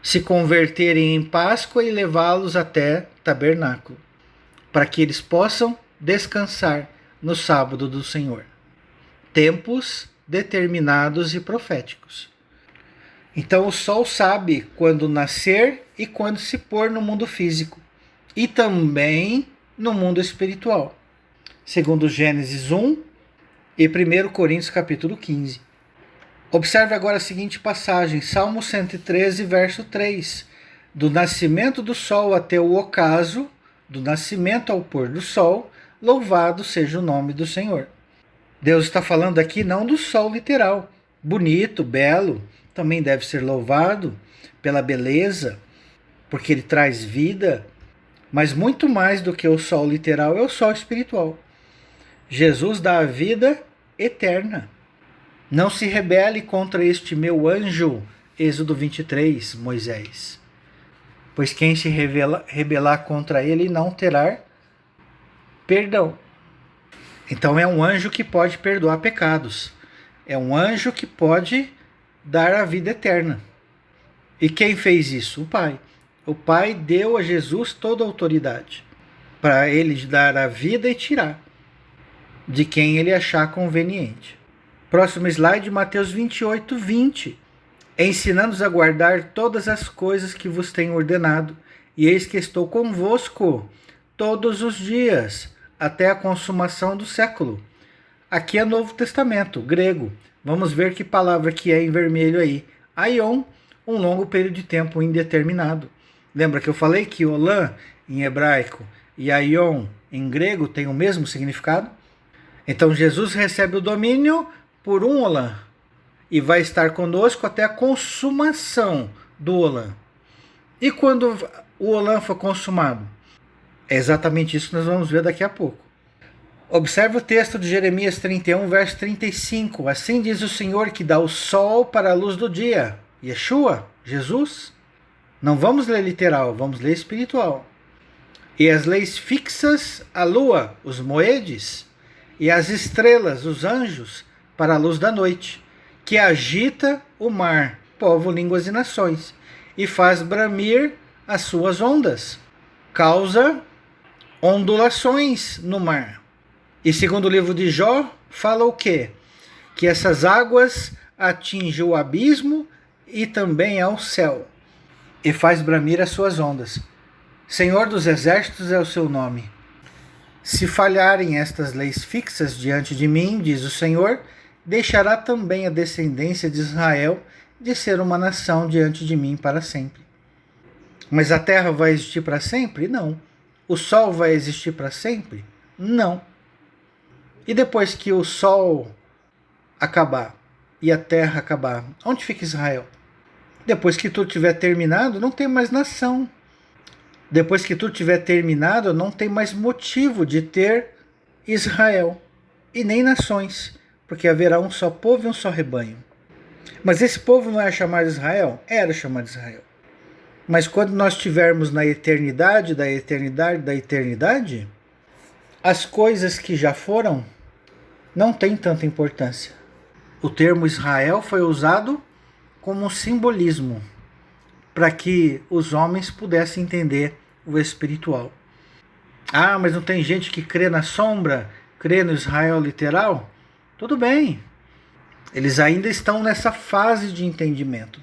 se converterem em Páscoa e levá-los até tabernáculo, para que eles possam descansar no sábado do Senhor. Tempos determinados e proféticos. Então o sol sabe quando nascer e quando se pôr no mundo físico e também no mundo espiritual. Segundo Gênesis 1 e 1 Coríntios capítulo 15. Observe agora a seguinte passagem, Salmo 113, verso 3. Do nascimento do sol até o ocaso, do nascimento ao pôr do sol, louvado seja o nome do Senhor. Deus está falando aqui não do sol literal, bonito, belo, também deve ser louvado pela beleza, porque ele traz vida, mas muito mais do que o sol literal é o sol espiritual. Jesus dá a vida eterna. Não se rebele contra este meu anjo, Êxodo 23, Moisés. Pois quem se rebelar contra ele não terá perdão. Então é um anjo que pode perdoar pecados. É um anjo que pode dar a vida eterna. E quem fez isso? O Pai. O Pai deu a Jesus toda a autoridade para ele dar a vida e tirar de quem ele achar conveniente. Próximo slide, Mateus 28, 20. Ensinando-os a guardar todas as coisas que vos tenho ordenado, e eis que estou convosco todos os dias, até a consumação do século. Aqui é Novo Testamento, grego. Vamos ver que palavra que é em vermelho aí. Aion, um longo período de tempo indeterminado. Lembra que eu falei que Olam, em hebraico, e Aion, em grego, tem o mesmo significado? Então Jesus recebe o domínio por um Olam e vai estar conosco até a consumação do Olam. E quando o Olam for consumado? É exatamente isso que nós vamos ver daqui a pouco. Observe o texto de Jeremias 31, verso 35. Assim diz o Senhor que dá o sol para a luz do dia. Yeshua, Jesus. Não vamos ler literal, vamos ler espiritual. E as leis fixas, a lua, os moedes, e as estrelas, os anjos, para a luz da noite, que agita o mar, povo, línguas e nações, e faz bramir as suas ondas, causa ondulações no mar. E segundo o livro de Jó, fala o quê? Que essas águas atingem o abismo e também ao céu, e faz bramir as suas ondas. Senhor dos exércitos é o seu nome. Se falharem estas leis fixas diante de mim, diz o Senhor, deixará também a descendência de Israel de ser uma nação diante de mim para sempre. Mas a terra vai existir para sempre? Não. O sol vai existir para sempre? Não. E depois que o sol acabar e a terra acabar, onde fica Israel? Depois que tudo tiver terminado, não tem mais nação. Depois que tudo tiver terminado, não tem mais motivo de ter Israel e nem nações, porque haverá um só povo e um só rebanho. Mas esse povo não é chamado Israel? Era chamado Israel. Mas quando nós estivermos na eternidade, da eternidade, da eternidade, as coisas que já foram não têm tanta importância. O termo Israel foi usado como um simbolismo para que os homens pudessem entender o espiritual. Ah, mas não tem gente que crê na sombra, crê no Israel literal? Tudo bem. Eles ainda estão nessa fase de entendimento.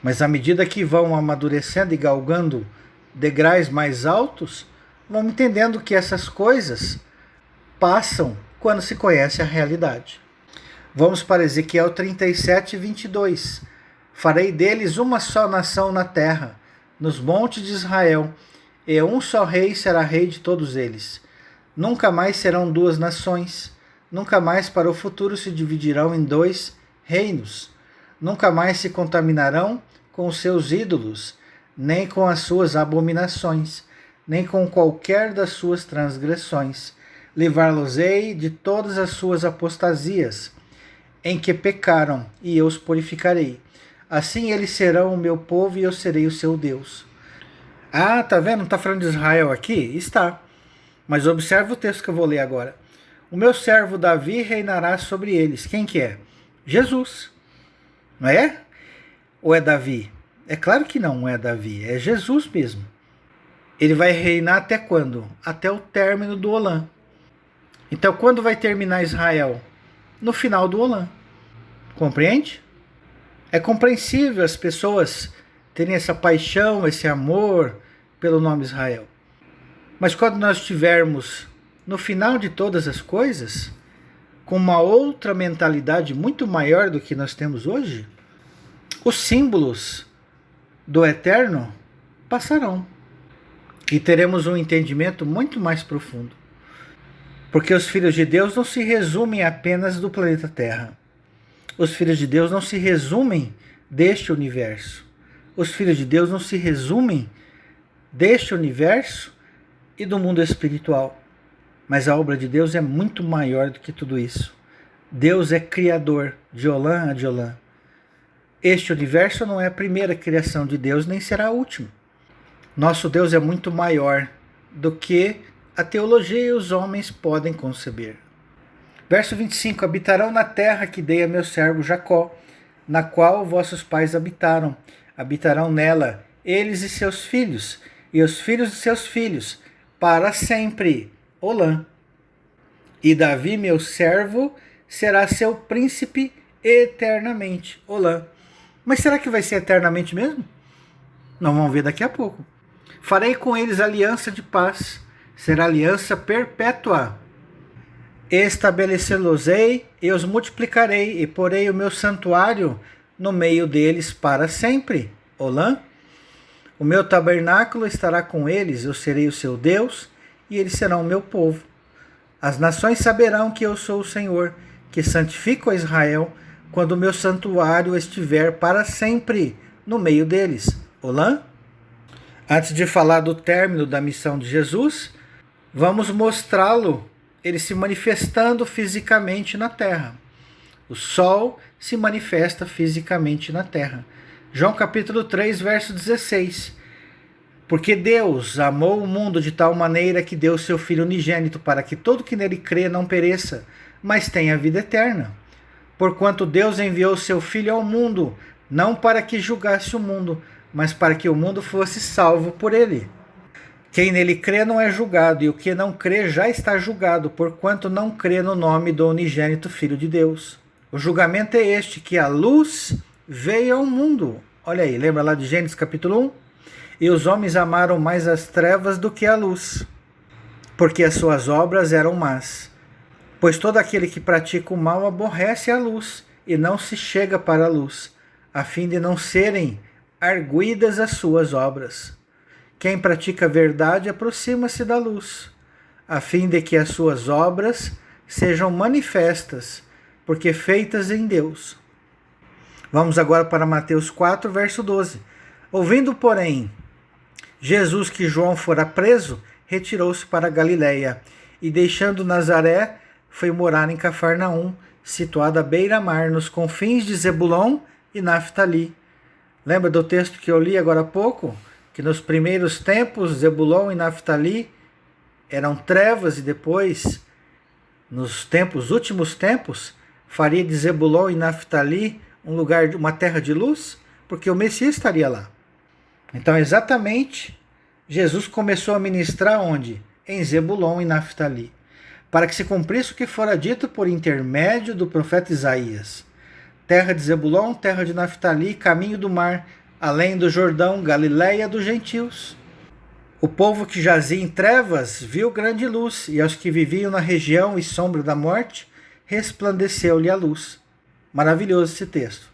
Mas à medida que vão amadurecendo e galgando degraus mais altos, vão entendendo que essas coisas passam quando se conhece a realidade. Vamos para Ezequiel 37, 22. Farei deles uma só nação na terra, nos montes de Israel, e um só rei será rei de todos eles. Nunca mais serão duas nações, nunca mais para o futuro se dividirão em dois reinos, nunca mais se contaminarão com os seus ídolos, nem com as suas abominações, nem com qualquer das suas transgressões. Levar-los-ei de todas as suas apostasias, em que pecaram, e eu os purificarei. Assim eles serão o meu povo e eu serei o seu Deus. Ah, tá vendo? Não está falando de Israel aqui? Está. Mas observe o texto que eu vou ler agora. O meu servo Davi reinará sobre eles. Quem que é? Jesus. Não é? Ou é Davi? É claro que não é Davi. É Jesus mesmo. Ele vai reinar até quando? Até o término do Olam. Então, quando vai terminar Israel? No final do Olam. Compreende? É compreensível as pessoas terem essa paixão, esse amor pelo nome Israel. Mas quando nós estivermos no final de todas as coisas, com uma outra mentalidade muito maior do que nós temos hoje, os símbolos do eterno passarão. E teremos um entendimento muito mais profundo. Porque os filhos de Deus não se resumem apenas do planeta Terra. Os filhos de Deus não se resumem deste universo. Os filhos de Deus não se resumem deste universo e do mundo espiritual. Mas a obra de Deus é muito maior do que tudo isso. Deus é criador de Olam a de Olam. Este universo não é a primeira criação de Deus, nem será a última. Nosso Deus é muito maior do que a teologia e os homens podem conceber. Verso 25. Habitarão na terra que dei a meu servo Jacó, na qual vossos pais habitaram. Habitarão nela eles e seus filhos, e os filhos de seus filhos, para sempre. Olã. E Davi, meu servo, será seu príncipe eternamente. Olã. Mas será que vai ser eternamente mesmo? Não, vamos ver daqui a pouco. Farei com eles aliança de paz, será aliança perpétua. Estabelecê-los-ei e os multiplicarei, e porei o meu santuário no meio deles para sempre. Olã. O meu tabernáculo estará com eles, eu serei o seu Deus, e eles serão o meu povo. As nações saberão que eu sou o Senhor, que santifico a Israel, quando o meu santuário estiver para sempre no meio deles. Olã? Antes de falar do término da missão de Jesus, vamos mostrá-lo, ele se manifestando fisicamente na terra. O sol se manifesta fisicamente na terra. João capítulo 3, verso 16. Porque Deus amou o mundo de tal maneira que deu seu Filho unigênito, para que todo que nele crê não pereça, mas tenha vida eterna. Porquanto Deus enviou seu Filho ao mundo, não para que julgasse o mundo, mas para que o mundo fosse salvo por ele. Quem nele crê não é julgado, e o que não crê já está julgado, porquanto não crê no nome do unigênito Filho de Deus. O julgamento é este, que a luz veio ao mundo. Olha aí, lembra lá de Gênesis capítulo 1? E os homens amaram mais as trevas do que a luz, porque as suas obras eram más. Pois todo aquele que pratica o mal aborrece a luz, e não se chega para a luz, a fim de não serem arguidas as suas obras. Quem pratica a verdade aproxima-se da luz, a fim de que as suas obras sejam manifestas, porque feitas em Deus. Vamos agora para Mateus 4, verso 12. Ouvindo, porém, Jesus que João fora preso, retirou-se para a Galiléia, e deixando Nazaré, foi morar em Cafarnaum, situada à beira-mar, nos confins de Zebulon e Naftali. Lembra do texto que eu li agora há pouco? Que nos primeiros tempos, Zebulon e Naftali eram trevas, e depois, nos últimos tempos, faria de Zebulon e Naftali um lugar, uma terra de luz, porque o Messias estaria lá. Então, exatamente, Jesus começou a ministrar onde? Em Zebulon e Naftali, para que se cumprisse o que fora dito por intermédio do profeta Isaías. Terra de Zebulon, terra de Naftali, caminho do mar, além do Jordão, Galiléia dos gentios. O povo que jazia em trevas viu grande luz, e aos que viviam na região e sombra da morte, resplandeceu-lhe a luz. Maravilhoso esse texto.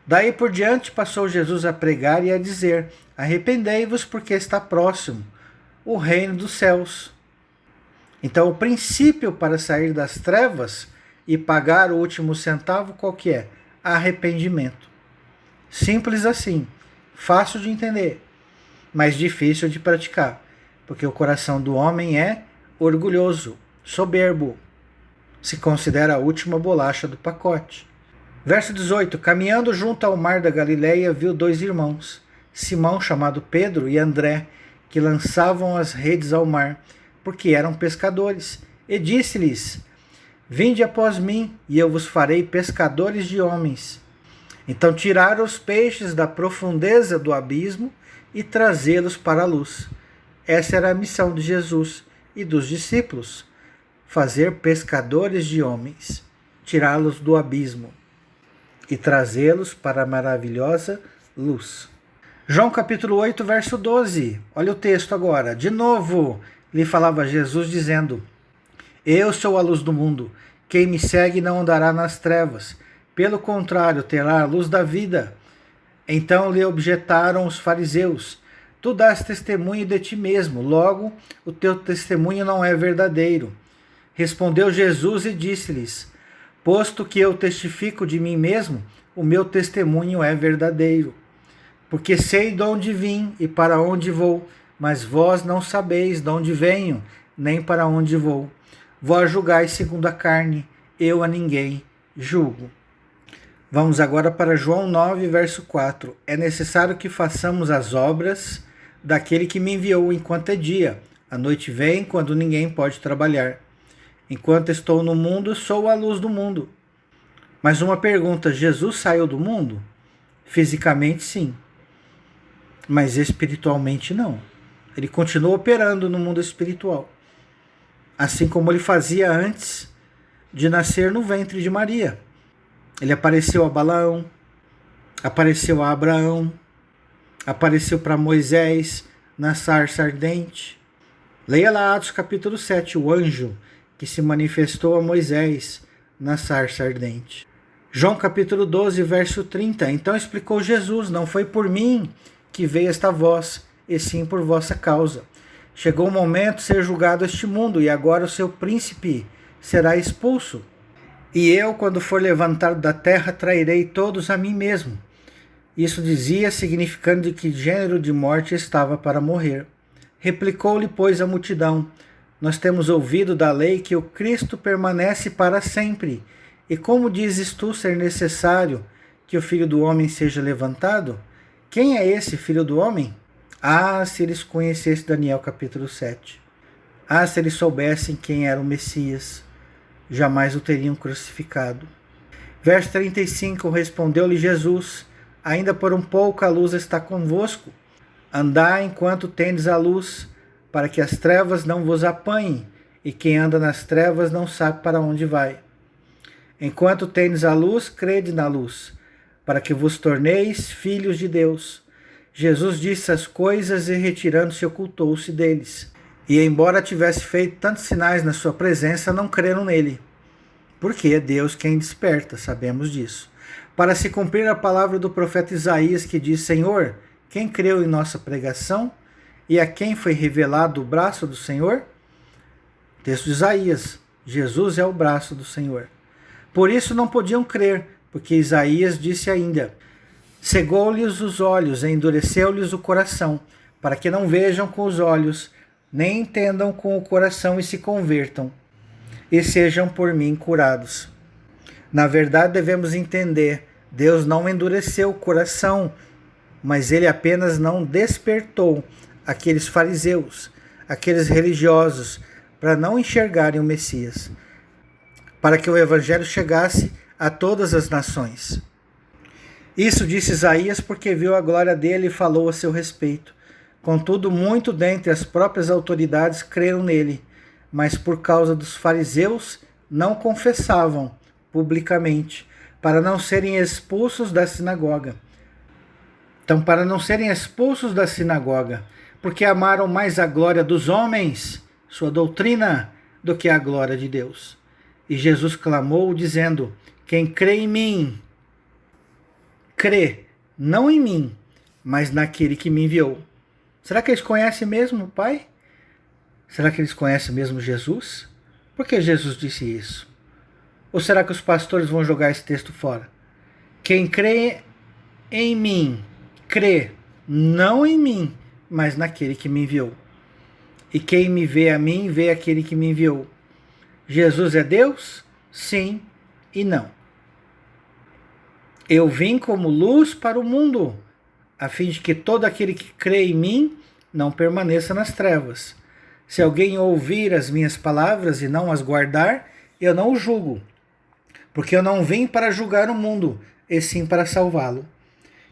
Daí por diante passou Jesus a pregar e a dizer: arrependei-vos, porque está próximo o reino dos céus. Então o princípio para sair das trevas e pagar o último centavo qual que é? Arrependimento. Simples assim, fácil de entender, mas difícil de praticar, porque o coração do homem é orgulhoso, soberbo, se considera a última bolacha do pacote. Verso 18. Caminhando junto ao mar da Galileia, viu dois irmãos, Simão, chamado Pedro, e André, que lançavam as redes ao mar, porque eram pescadores. E disse-lhes: vinde após mim, e eu vos farei pescadores de homens. Então tiraram os peixes da profundeza do abismo e trazê-los para a luz. Essa era a missão de Jesus e dos discípulos: fazer pescadores de homens, tirá-los do abismo e trazê-los para a maravilhosa luz. João capítulo 8, verso 12. Olha o texto agora. De novo lhe falava Jesus, dizendo: eu sou a luz do mundo. Quem me segue não andará nas trevas. Pelo contrário, terá a luz da vida. Então lhe objetaram os fariseus: tu dás testemunho de ti mesmo, logo o teu testemunho não é verdadeiro. Respondeu Jesus e disse-lhes: posto que eu testifico de mim mesmo, o meu testemunho é verdadeiro. Porque sei de onde vim e para onde vou, mas vós não sabeis de onde venho, nem para onde vou. Vós julgais segundo a carne, eu a ninguém julgo. Vamos agora para João 9, verso 4. É necessário que façamos as obras daquele que me enviou enquanto é dia. A noite vem quando ninguém pode trabalhar. Enquanto estou no mundo, sou a luz do mundo. Mas uma pergunta: Jesus saiu do mundo? Fisicamente, sim, mas espiritualmente não. Ele continua operando no mundo espiritual, assim como ele fazia antes de nascer no ventre de Maria. Ele apareceu a Balaão, apareceu a Abraão, apareceu para Moisés na sarça ardente. Leia lá Atos capítulo 7, o anjo que se manifestou a Moisés na sarça ardente. João capítulo 12, verso 30. Então explicou Jesus: não foi por mim que veio esta voz, e sim por vossa causa. Chegou o momento de ser julgado este mundo, e agora o seu príncipe será expulso. E eu, quando for levantado da terra, trairei todos a mim mesmo. Isso dizia, significando de que gênero de morte estava para morrer. Replicou-lhe, pois, a multidão: nós temos ouvido da lei que o Cristo permanece para sempre. E como dizes tu ser necessário que o Filho do Homem seja levantado? Quem é esse Filho do Homem? Ah, se eles conhecessem Daniel capítulo 7. Ah, se eles soubessem quem era o Messias, jamais o teriam crucificado. Verso 35, respondeu-lhe Jesus: ainda por um pouco a luz está convosco. Andai enquanto tendes a luz, para que as trevas não vos apanhem, e quem anda nas trevas não sabe para onde vai. Enquanto tendes a luz, crede na luz, para que vos torneis filhos de Deus. Jesus disse as coisas e, retirando-se, ocultou-se deles. E, embora tivesse feito tantos sinais na sua presença, não creram nele. Porque é Deus quem desperta, sabemos disso. Para se cumprir a palavra do profeta Isaías, que diz: Senhor, quem creu em nossa pregação? E a quem foi revelado o braço do Senhor? Texto de Isaías: Jesus é o braço do Senhor. Por isso não podiam crer, porque Isaías disse ainda: cegou-lhes os olhos e endureceu-lhes o coração, para que não vejam com os olhos, nem entendam com o coração e se convertam, e sejam por mim curados. Na verdade, devemos entender: Deus não endureceu o coração, mas ele apenas não despertou aqueles fariseus, aqueles religiosos, para não enxergarem o Messias, para que o evangelho chegasse a todas as nações. Isso disse Isaías porque viu a glória dele e falou a seu respeito. Contudo, muito dentre as próprias autoridades creram nele, mas por causa dos fariseus não confessavam publicamente, para não serem expulsos da sinagoga. Então, para não serem expulsos da sinagoga, porque amaram mais a glória dos homens, sua doutrina, do que a glória de Deus. E Jesus clamou, dizendo: quem crê em mim, crê não em mim, mas naquele que me enviou. Será que eles conhecem mesmo o Pai? Será que eles conhecem mesmo Jesus? Por que Jesus disse isso? Ou será que os pastores vão jogar esse texto fora? Quem crê em mim, crê não em mim, mas naquele que me enviou. E quem me vê a mim, vê aquele que me enviou. Jesus é Deus? Sim e não. Eu vim como luz para o mundo, a fim de que todo aquele que crê em mim não permaneça nas trevas. Se alguém ouvir as minhas palavras e não as guardar, eu não o julgo, porque eu não vim para julgar o mundo, e sim para salvá-lo.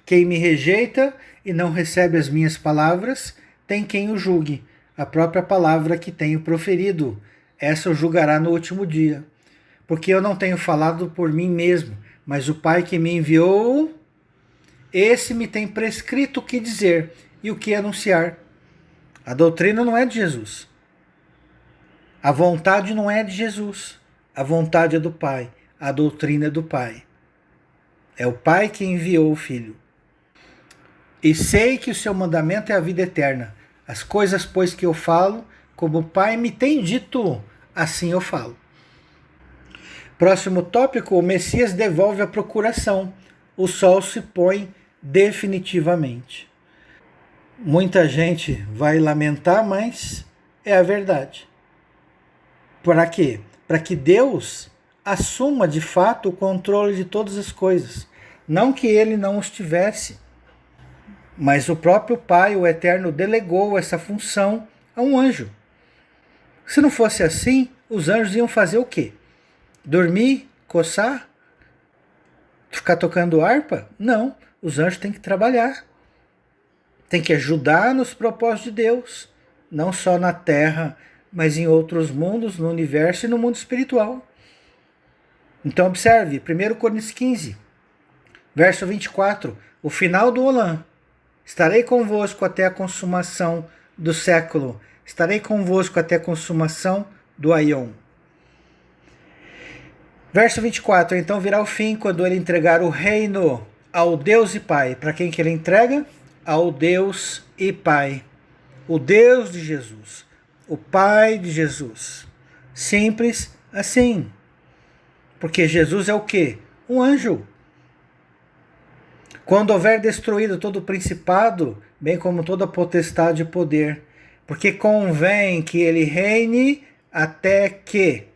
Quem me rejeita e não recebe as minhas palavras, tem quem o julgue. A própria palavra que tenho proferido, essa o julgará no último dia. Porque eu não tenho falado por mim mesmo, mas o Pai que me enviou, esse me tem prescrito o que dizer e o que anunciar. A doutrina não é de Jesus. A vontade não é de Jesus. A vontade é do Pai. A doutrina é do Pai. É o Pai que enviou o Filho. E sei que o seu mandamento é a vida eterna. As coisas, pois, que eu falo, como o Pai me tem dito, assim eu falo. Próximo tópico: o Messias devolve a procuração. O sol se põe definitivamente. Muita gente vai lamentar, mas é a verdade. Para quê? Para que Deus assuma de fato o controle de todas as coisas. Não que ele não os tivesse, mas o próprio Pai, o Eterno, delegou essa função a um anjo. Se não fosse assim, os anjos iam fazer o quê? Dormir? Coçar? Ficar tocando harpa? Não. Os anjos têm que trabalhar. Tem que ajudar nos propósitos de Deus. Não só na terra, mas em outros mundos, no universo e no mundo espiritual. Então observe, 1 Coríntios 15, verso 24. O final do Olã. Estarei convosco até a consumação do século. Estarei convosco até a consumação do Aion. Verso 24. Então virá o fim quando ele entregar o reino ao Deus e Pai. Para quem que ele entrega? Ao Deus e Pai. O Deus de Jesus. O Pai de Jesus. Simples assim. Porque Jesus é o quê? Um anjo. Quando houver destruído todo o principado, bem como toda potestade e poder, porque convém que ele reine até que.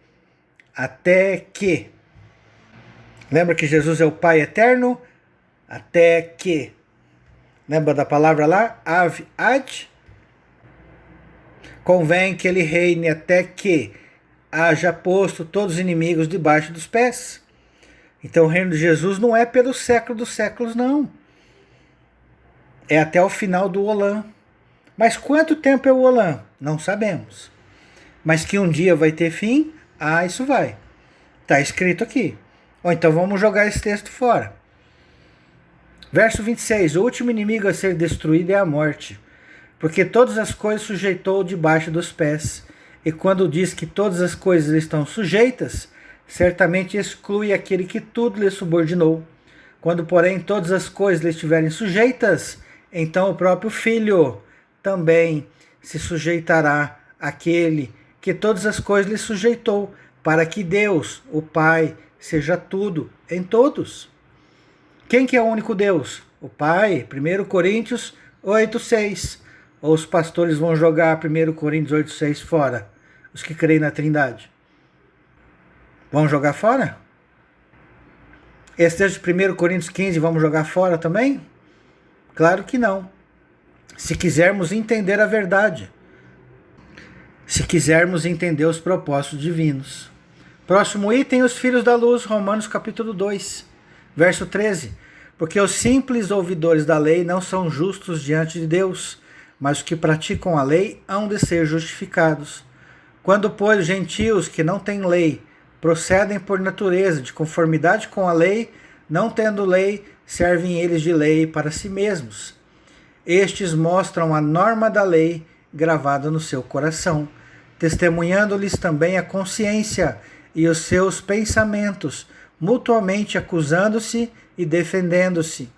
Lembra que Jesus é o Pai eterno? Até que. Lembra da palavra lá? Ad. Convém que ele reine até que haja posto todos os inimigos debaixo dos pés. Então o reino de Jesus não é pelo século dos séculos, não. É até o final do Olã. Mas quanto tempo é o Olã? Não sabemos. Mas que um dia vai ter fim? Isso vai. Está escrito aqui. Ou então vamos jogar esse texto fora. Verso 26. O último inimigo a ser destruído é a morte. Porque todas as coisas sujeitou debaixo dos pés. E quando diz que todas as coisas estão sujeitas, certamente exclui aquele que tudo lhe subordinou. Quando, porém, todas as coisas lhe estiverem sujeitas, então o próprio Filho também se sujeitará àquele que todas as coisas lhe sujeitou, para que Deus, o Pai, seja tudo em todos. Quem que é o único Deus? O Pai. 1 Coríntios 8:6. Ou os pastores vão jogar 1 Coríntios 8:6 fora? Os que creem na Trindade. Vão jogar fora? Esse texto de 1 Coríntios 15 vamos jogar fora também? Claro que não. Se quisermos entender a verdade. Se quisermos entender os propósitos divinos. Próximo item, os filhos da luz, Romanos capítulo 2, verso 13. Porque os simples ouvidores da lei não são justos diante de Deus, mas os que praticam a lei hão de ser justificados. Quando, pois, os gentios que não têm lei procedem por natureza de conformidade com a lei, não tendo lei, servem eles de lei para si mesmos. Estes mostram a norma da lei gravada no seu coração, testemunhando-lhes também a consciência e os seus pensamentos, mutuamente acusando-se e defendendo-se.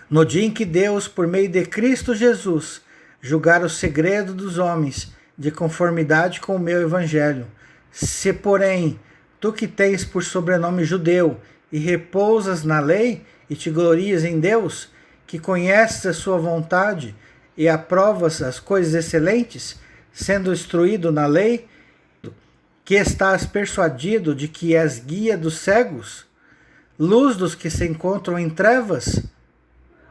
No dia em que Deus, por meio de Cristo Jesus, julgar o segredo dos homens, de conformidade com o meu evangelho. Se, porém, tu que tens por sobrenome judeu, e repousas na lei, e te glorias em Deus, que conheces a sua vontade, e aprovas as coisas excelentes, sendo instruído na lei, que estás persuadido de que és guia dos cegos, luz dos que se encontram em trevas.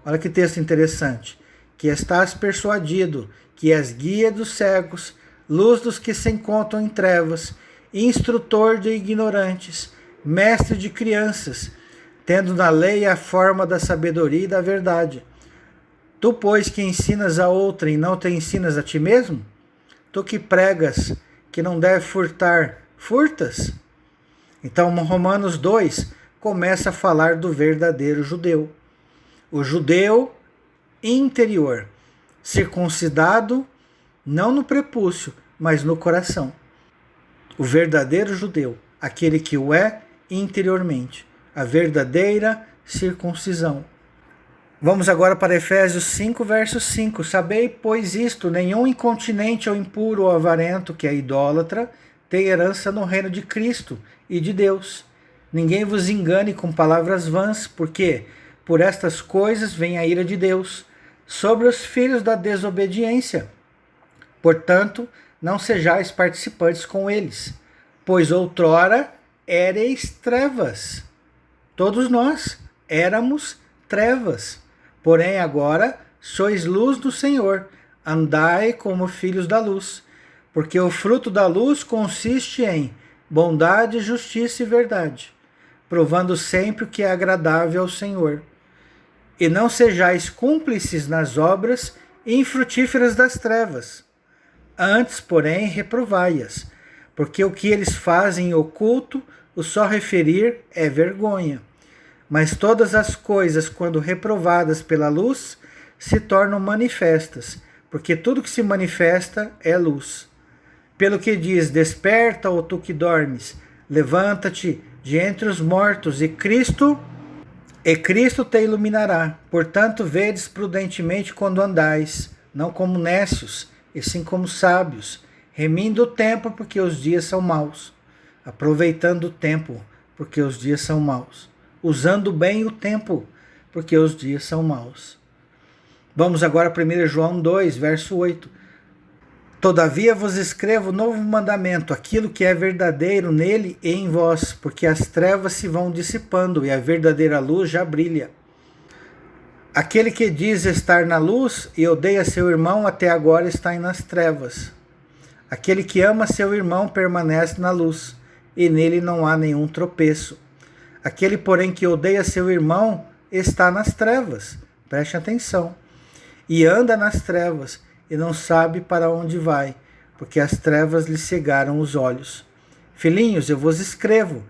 Olha que texto interessante. Que estás persuadido que és guia dos cegos, luz dos que se encontram em trevas, instrutor de ignorantes, mestre de crianças, tendo na lei a forma da sabedoria e da verdade. Tu, pois, que ensinas a outrem, não te ensinas a ti mesmo? Tu que pregas que não deve furtar, furtas? Então, Romanos 2 começa a falar do verdadeiro judeu. O judeu interior, circuncidado, não no prepúcio, mas no coração. O verdadeiro judeu, aquele que o é interiormente. A verdadeira circuncisão. Vamos agora para Efésios 5, verso 5. Sabei, pois isto, nenhum incontinente ou impuro ou avarento, que é idólatra, tem herança no reino de Cristo e de Deus. Ninguém vos engane com palavras vãs, porque por estas coisas vem a ira de Deus sobre os filhos da desobediência. Portanto, não sejais participantes com eles, pois outrora éreis trevas. Todos nós éramos trevas. Porém, agora sois luz do Senhor. Andai como filhos da luz. Porque o fruto da luz consiste em bondade, justiça e verdade. provando sempre o que é agradável ao Senhor. E não sejais cúmplices nas obras infrutíferas das trevas. Antes, porém, reprovai-as, porque o que eles fazem em oculto, o só referir é vergonha. Mas todas as coisas, quando reprovadas pela luz, se tornam manifestas, porque tudo que se manifesta é luz. Pelo que diz: desperta, ó tu que dormes, levanta-te de entre os mortos, e Cristo te iluminará. Portanto, vedes prudentemente quando andais, não como nécios, e sim como sábios, remindo o tempo, porque os dias são maus, aproveitando o tempo, porque os dias são maus, usando bem o tempo, porque os dias são maus. Vamos agora a 1 João 2, verso 8. Todavia vos escrevo novo mandamento, aquilo que é verdadeiro nele e em vós, porque as trevas se vão dissipando e a verdadeira luz já brilha. Aquele que diz estar na luz e odeia seu irmão até agora está nas trevas. Aquele que ama seu irmão permanece na luz, e nele não há nenhum tropeço. Aquele, porém, que odeia seu irmão está nas trevas, preste atenção, e anda nas trevas, e não sabe para onde vai, porque as trevas lhe cegaram os olhos. Filhinhos, eu vos escrevo,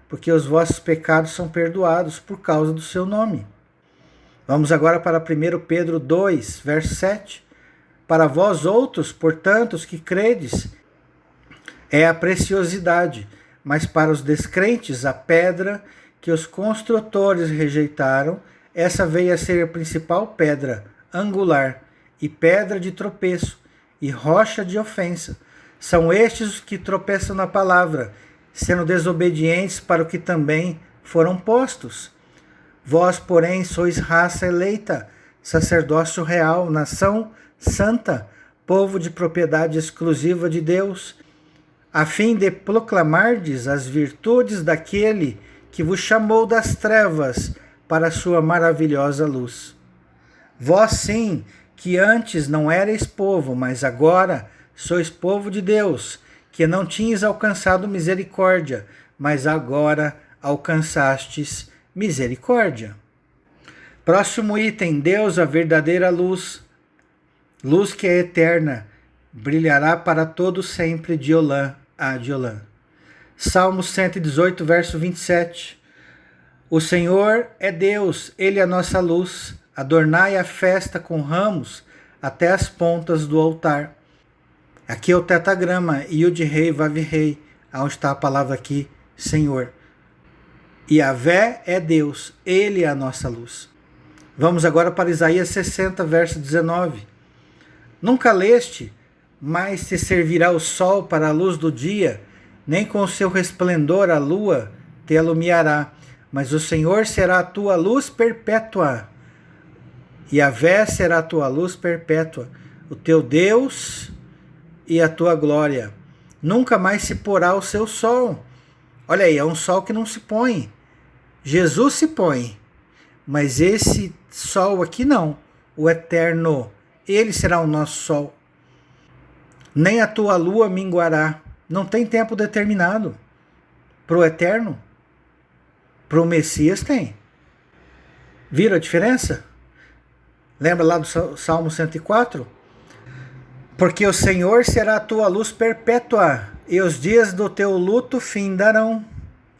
porque os vossos pecados são perdoados por causa do seu nome. Vamos agora para 1 Pedro 2, verso 7. Para vós outros, portanto, os que credes, é a preciosidade, mas para os descrentes, a pedra que os construtores rejeitaram, essa veio a ser a principal pedra angular, e pedra de tropeço, e rocha de ofensa. São estes os que tropeçam na palavra, sendo desobedientes para o que também foram postos. Vós, porém, sois raça eleita, sacerdócio real, nação santa, povo de propriedade exclusiva de Deus, a fim de proclamardes as virtudes daquele que vos chamou das trevas para a sua maravilhosa luz. Vós sim, que antes não erais povo, mas agora sois povo de Deus, que não tinhas alcançado misericórdia, mas agora alcançastes misericórdia. Próximo item: Deus, a verdadeira luz, luz que é eterna, brilhará para todo sempre, de Olã a de Olã. Salmo 118, verso 27. O Senhor é Deus, Ele é a nossa luz. Adornai a festa com ramos até as pontas do altar. Aqui é o tetagrama, Yud-Rei, Vav-Rei, onde está a palavra aqui, Senhor. Yahvé é Deus, Ele é a nossa luz. Vamos agora para Isaías 60, verso 19. Nunca leste, mas te servirá o sol para a luz do dia, nem com o seu resplendor a lua te alumiará, mas o Senhor será a tua luz perpétua. Yahvé será a tua luz perpétua, o teu Deus e a tua glória. Nunca mais se porá o seu sol. Olha aí, é um sol que não se põe. Jesus se põe, mas esse sol aqui não. O eterno, ele será o nosso sol. Nem a tua lua minguará. Não tem tempo determinado. Para o eterno, para o Messias tem. Viram a diferença? Lembra lá do Salmo 104? Porque o Senhor será a tua luz perpétua, e os dias do teu luto findarão.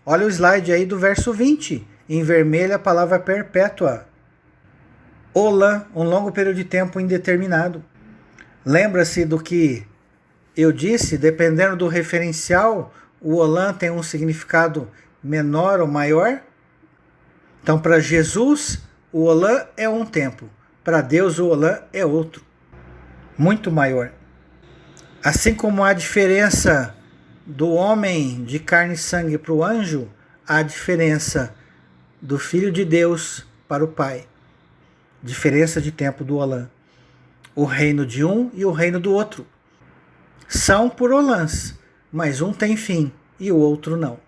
Olha o slide aí do verso 20. Em vermelho a palavra perpétua. Olã, um longo período de tempo indeterminado. Lembra-se do que eu disse? Dependendo do referencial, o Olã tem um significado menor ou maior. Então, para Jesus, o Olã é um tempo. Para Deus, o Olã é outro, muito maior. Assim como há diferença do homem de carne e sangue para o anjo, há diferença do Filho de Deus para o Pai. Diferença de tempo do Olã. O reino de um e o reino do outro. São por Olãs, mas um tem fim e o outro não.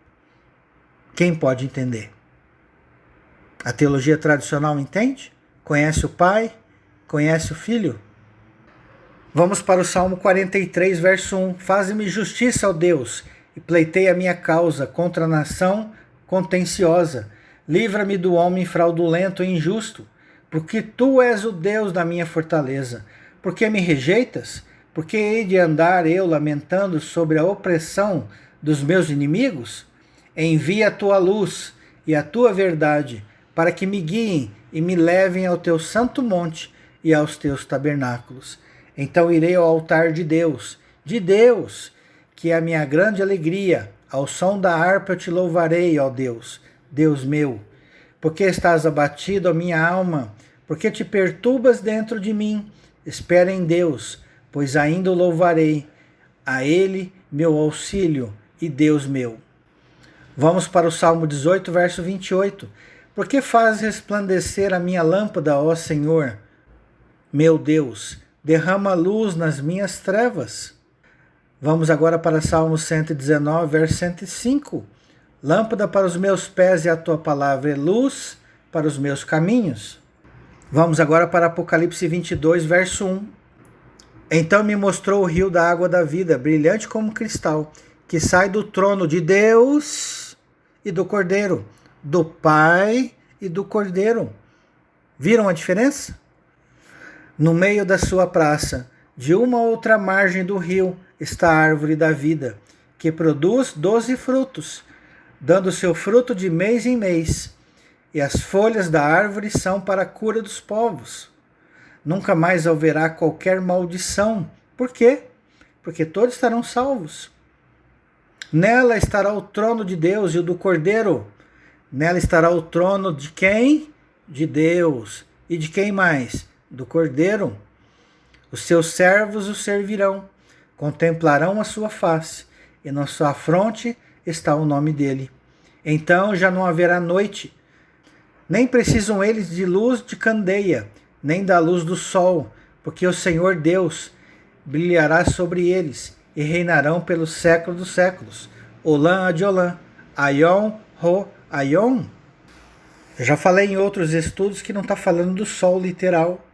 Quem pode entender? A teologia tradicional entende? Conhece o Pai? Conhece o Filho? Vamos para o Salmo 43, verso 1. Faze-me justiça, ó Deus, e pleiteia a minha causa contra a nação contenciosa. Livra-me do homem fraudulento e injusto, porque tu és o Deus da minha fortaleza. Por que me rejeitas? Porque hei de andar eu lamentando sobre a opressão dos meus inimigos? Envia a tua luz e a tua verdade, para que me guiem e me levem ao teu santo monte e aos teus tabernáculos. Então irei ao altar de Deus, que é a minha grande alegria. Ao som da harpa eu te louvarei, ó Deus, Deus meu. Porque estás abatido, ó minha alma? Porque te perturbas dentro de mim? Espera em Deus, pois ainda o louvarei. A Ele, meu auxílio e Deus meu. Vamos para o Salmo 18, verso 28. Por que fazes resplandecer a minha lâmpada, ó Senhor? Meu Deus, derrama luz nas minhas trevas. Vamos agora para Salmo 119, verso 105. Lâmpada para os meus pés é a tua palavra, e luz para os meus caminhos. Vamos agora para Apocalipse 22, verso 1. Então me mostrou o rio da água da vida, brilhante como cristal, que sai do trono de Deus e do Cordeiro, do Pai e do Cordeiro. Viram a diferença? No meio da sua praça, de uma outra margem do rio, está a árvore da vida, que produz 12 frutos, dando seu fruto de mês em mês. E as folhas da árvore são para a cura dos povos. Nunca mais haverá qualquer maldição. Por quê? Porque todos estarão salvos. Nela estará o trono de Deus e o do Cordeiro. Nela estará o trono de quem? De Deus. E de quem mais? Do Cordeiro. Os seus servos o servirão, contemplarão a sua face, e na sua fronte está o nome dele. Então já não haverá noite, nem precisam eles de luz de candeia, nem da luz do sol, porque o Senhor Deus brilhará sobre eles, e reinarão pelos séculos dos séculos. Olã Adiolan, Aion Ho Aion. Eu já falei em outros estudos que não está falando do sol literal.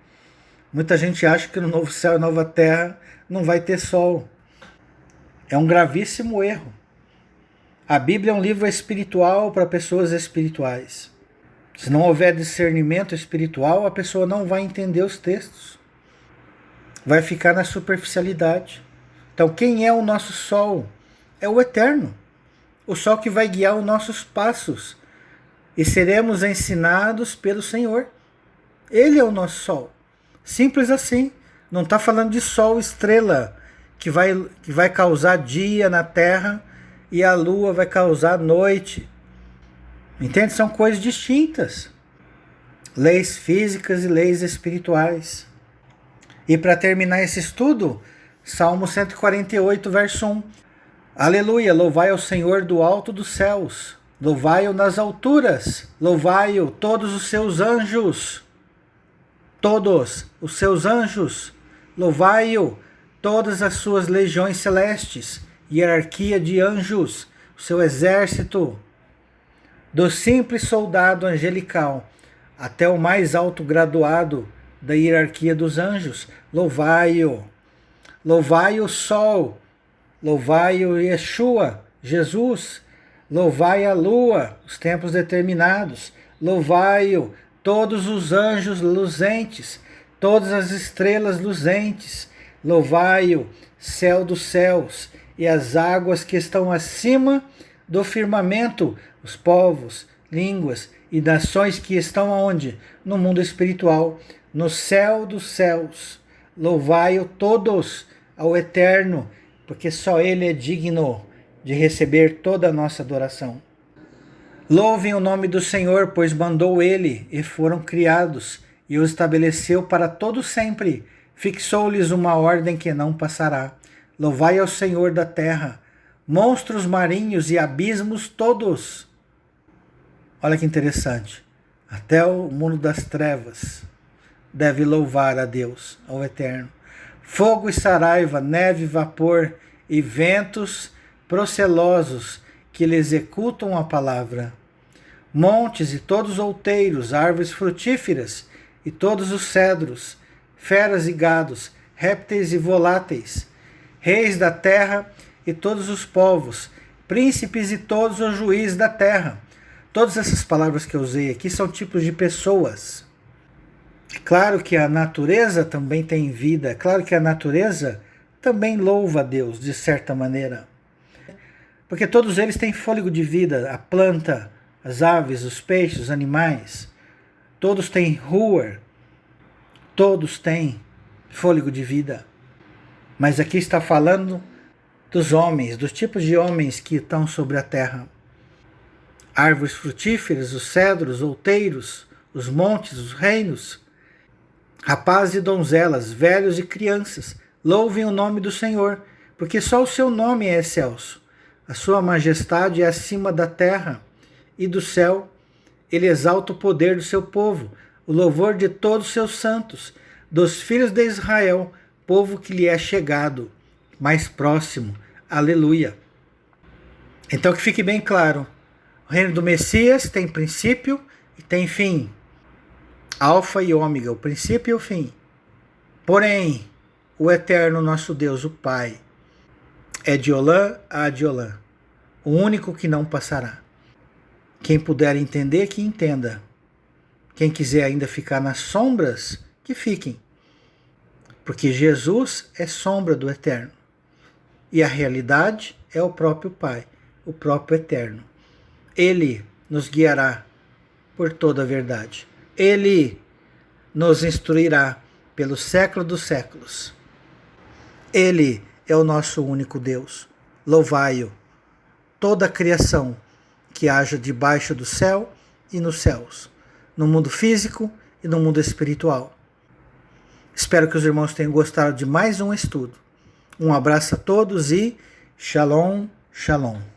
Muita gente acha que no novo céu e nova terra não vai ter sol. É um gravíssimo erro. A Bíblia é um livro espiritual para pessoas espirituais. Se não houver discernimento espiritual, a pessoa não vai entender os textos. Vai ficar na superficialidade. Então, quem é o nosso sol? É o Eterno. O sol que vai guiar os nossos passos. E seremos ensinados pelo Senhor. Ele é o nosso sol. Simples assim. Não está falando de sol, estrela, que vai causar dia na terra e a lua vai causar noite. Entende? São coisas distintas. Leis físicas e leis espirituais. E para terminar esse estudo, Salmo 148, verso 1. Aleluia, louvai ao Senhor do alto dos céus. Louvai-o nas alturas. Louvai-o todos os seus anjos. Todos os seus anjos. Louvai-o todas as suas legiões celestes. Hierarquia de anjos. O seu exército. Do simples soldado angelical até o mais alto graduado da hierarquia dos anjos. Louvai-o. Louvai o sol. Louvai o Yeshua, Jesus. Louvai a lua, os tempos determinados. Louvai-o, todos os anjos luzentes, todas as estrelas luzentes. Louvai-o, céu dos céus, e as águas que estão acima do firmamento, os povos, línguas e nações que estão aonde? No mundo espiritual, no céu dos céus. Louvai-o todos ao Eterno, porque só Ele é digno de receber toda a nossa adoração. Louvem o nome do Senhor, pois mandou Ele, e foram criados, e os estabeleceu para todo sempre. Fixou-lhes uma ordem que não passará. Louvai ao Senhor da terra, monstros marinhos e abismos todos. Olha que interessante. Até o mundo das trevas deve louvar a Deus, ao Eterno. Fogo e saraiva, neve e vapor, e ventos procelosos que lhe executam a palavra. Montes e todos os outeiros, árvores frutíferas e todos os cedros, feras e gados, répteis e voláteis, reis da terra e todos os povos, príncipes e todos os juízes da terra, Todas essas palavras que eu usei aqui são tipos de pessoas. É claro que a natureza também tem vida, é claro que a natureza também louva a Deus, de certa maneira. Porque todos eles têm fôlego de vida, a planta, as aves, os peixes, os animais. Todos têm ruar, todos têm fôlego de vida. Mas aqui está falando dos homens, dos tipos de homens que estão sobre a terra. Árvores frutíferas, os cedros, os outeiros, os montes, os reinos, rapazes e donzelas, velhos e crianças, louvem o nome do Senhor, porque só o seu nome é excelso. A sua majestade é acima da terra e do céu. Ele exalta o poder do seu povo, o louvor de todos os seus santos, dos filhos de Israel, povo que lhe é chegado, mais próximo. Aleluia. Então que fique bem claro, o reino do Messias tem princípio e tem fim. Alfa e ômega, o princípio e o fim. Porém, o eterno nosso Deus, o Pai, é de Olã a Adiolã, o único que não passará. Quem puder entender, que entenda. Quem quiser ainda ficar nas sombras, que fiquem. Porque Jesus é sombra do eterno. E a realidade é o próprio Pai, o próprio eterno. Ele nos guiará por toda a verdade. Ele nos instruirá pelo século dos séculos. Ele é o nosso único Deus. Louvai-o. Toda a criação que haja debaixo do céu e nos céus, no mundo físico e no mundo espiritual. Espero que os irmãos tenham gostado de mais um estudo. Um abraço a todos e Shalom, Shalom.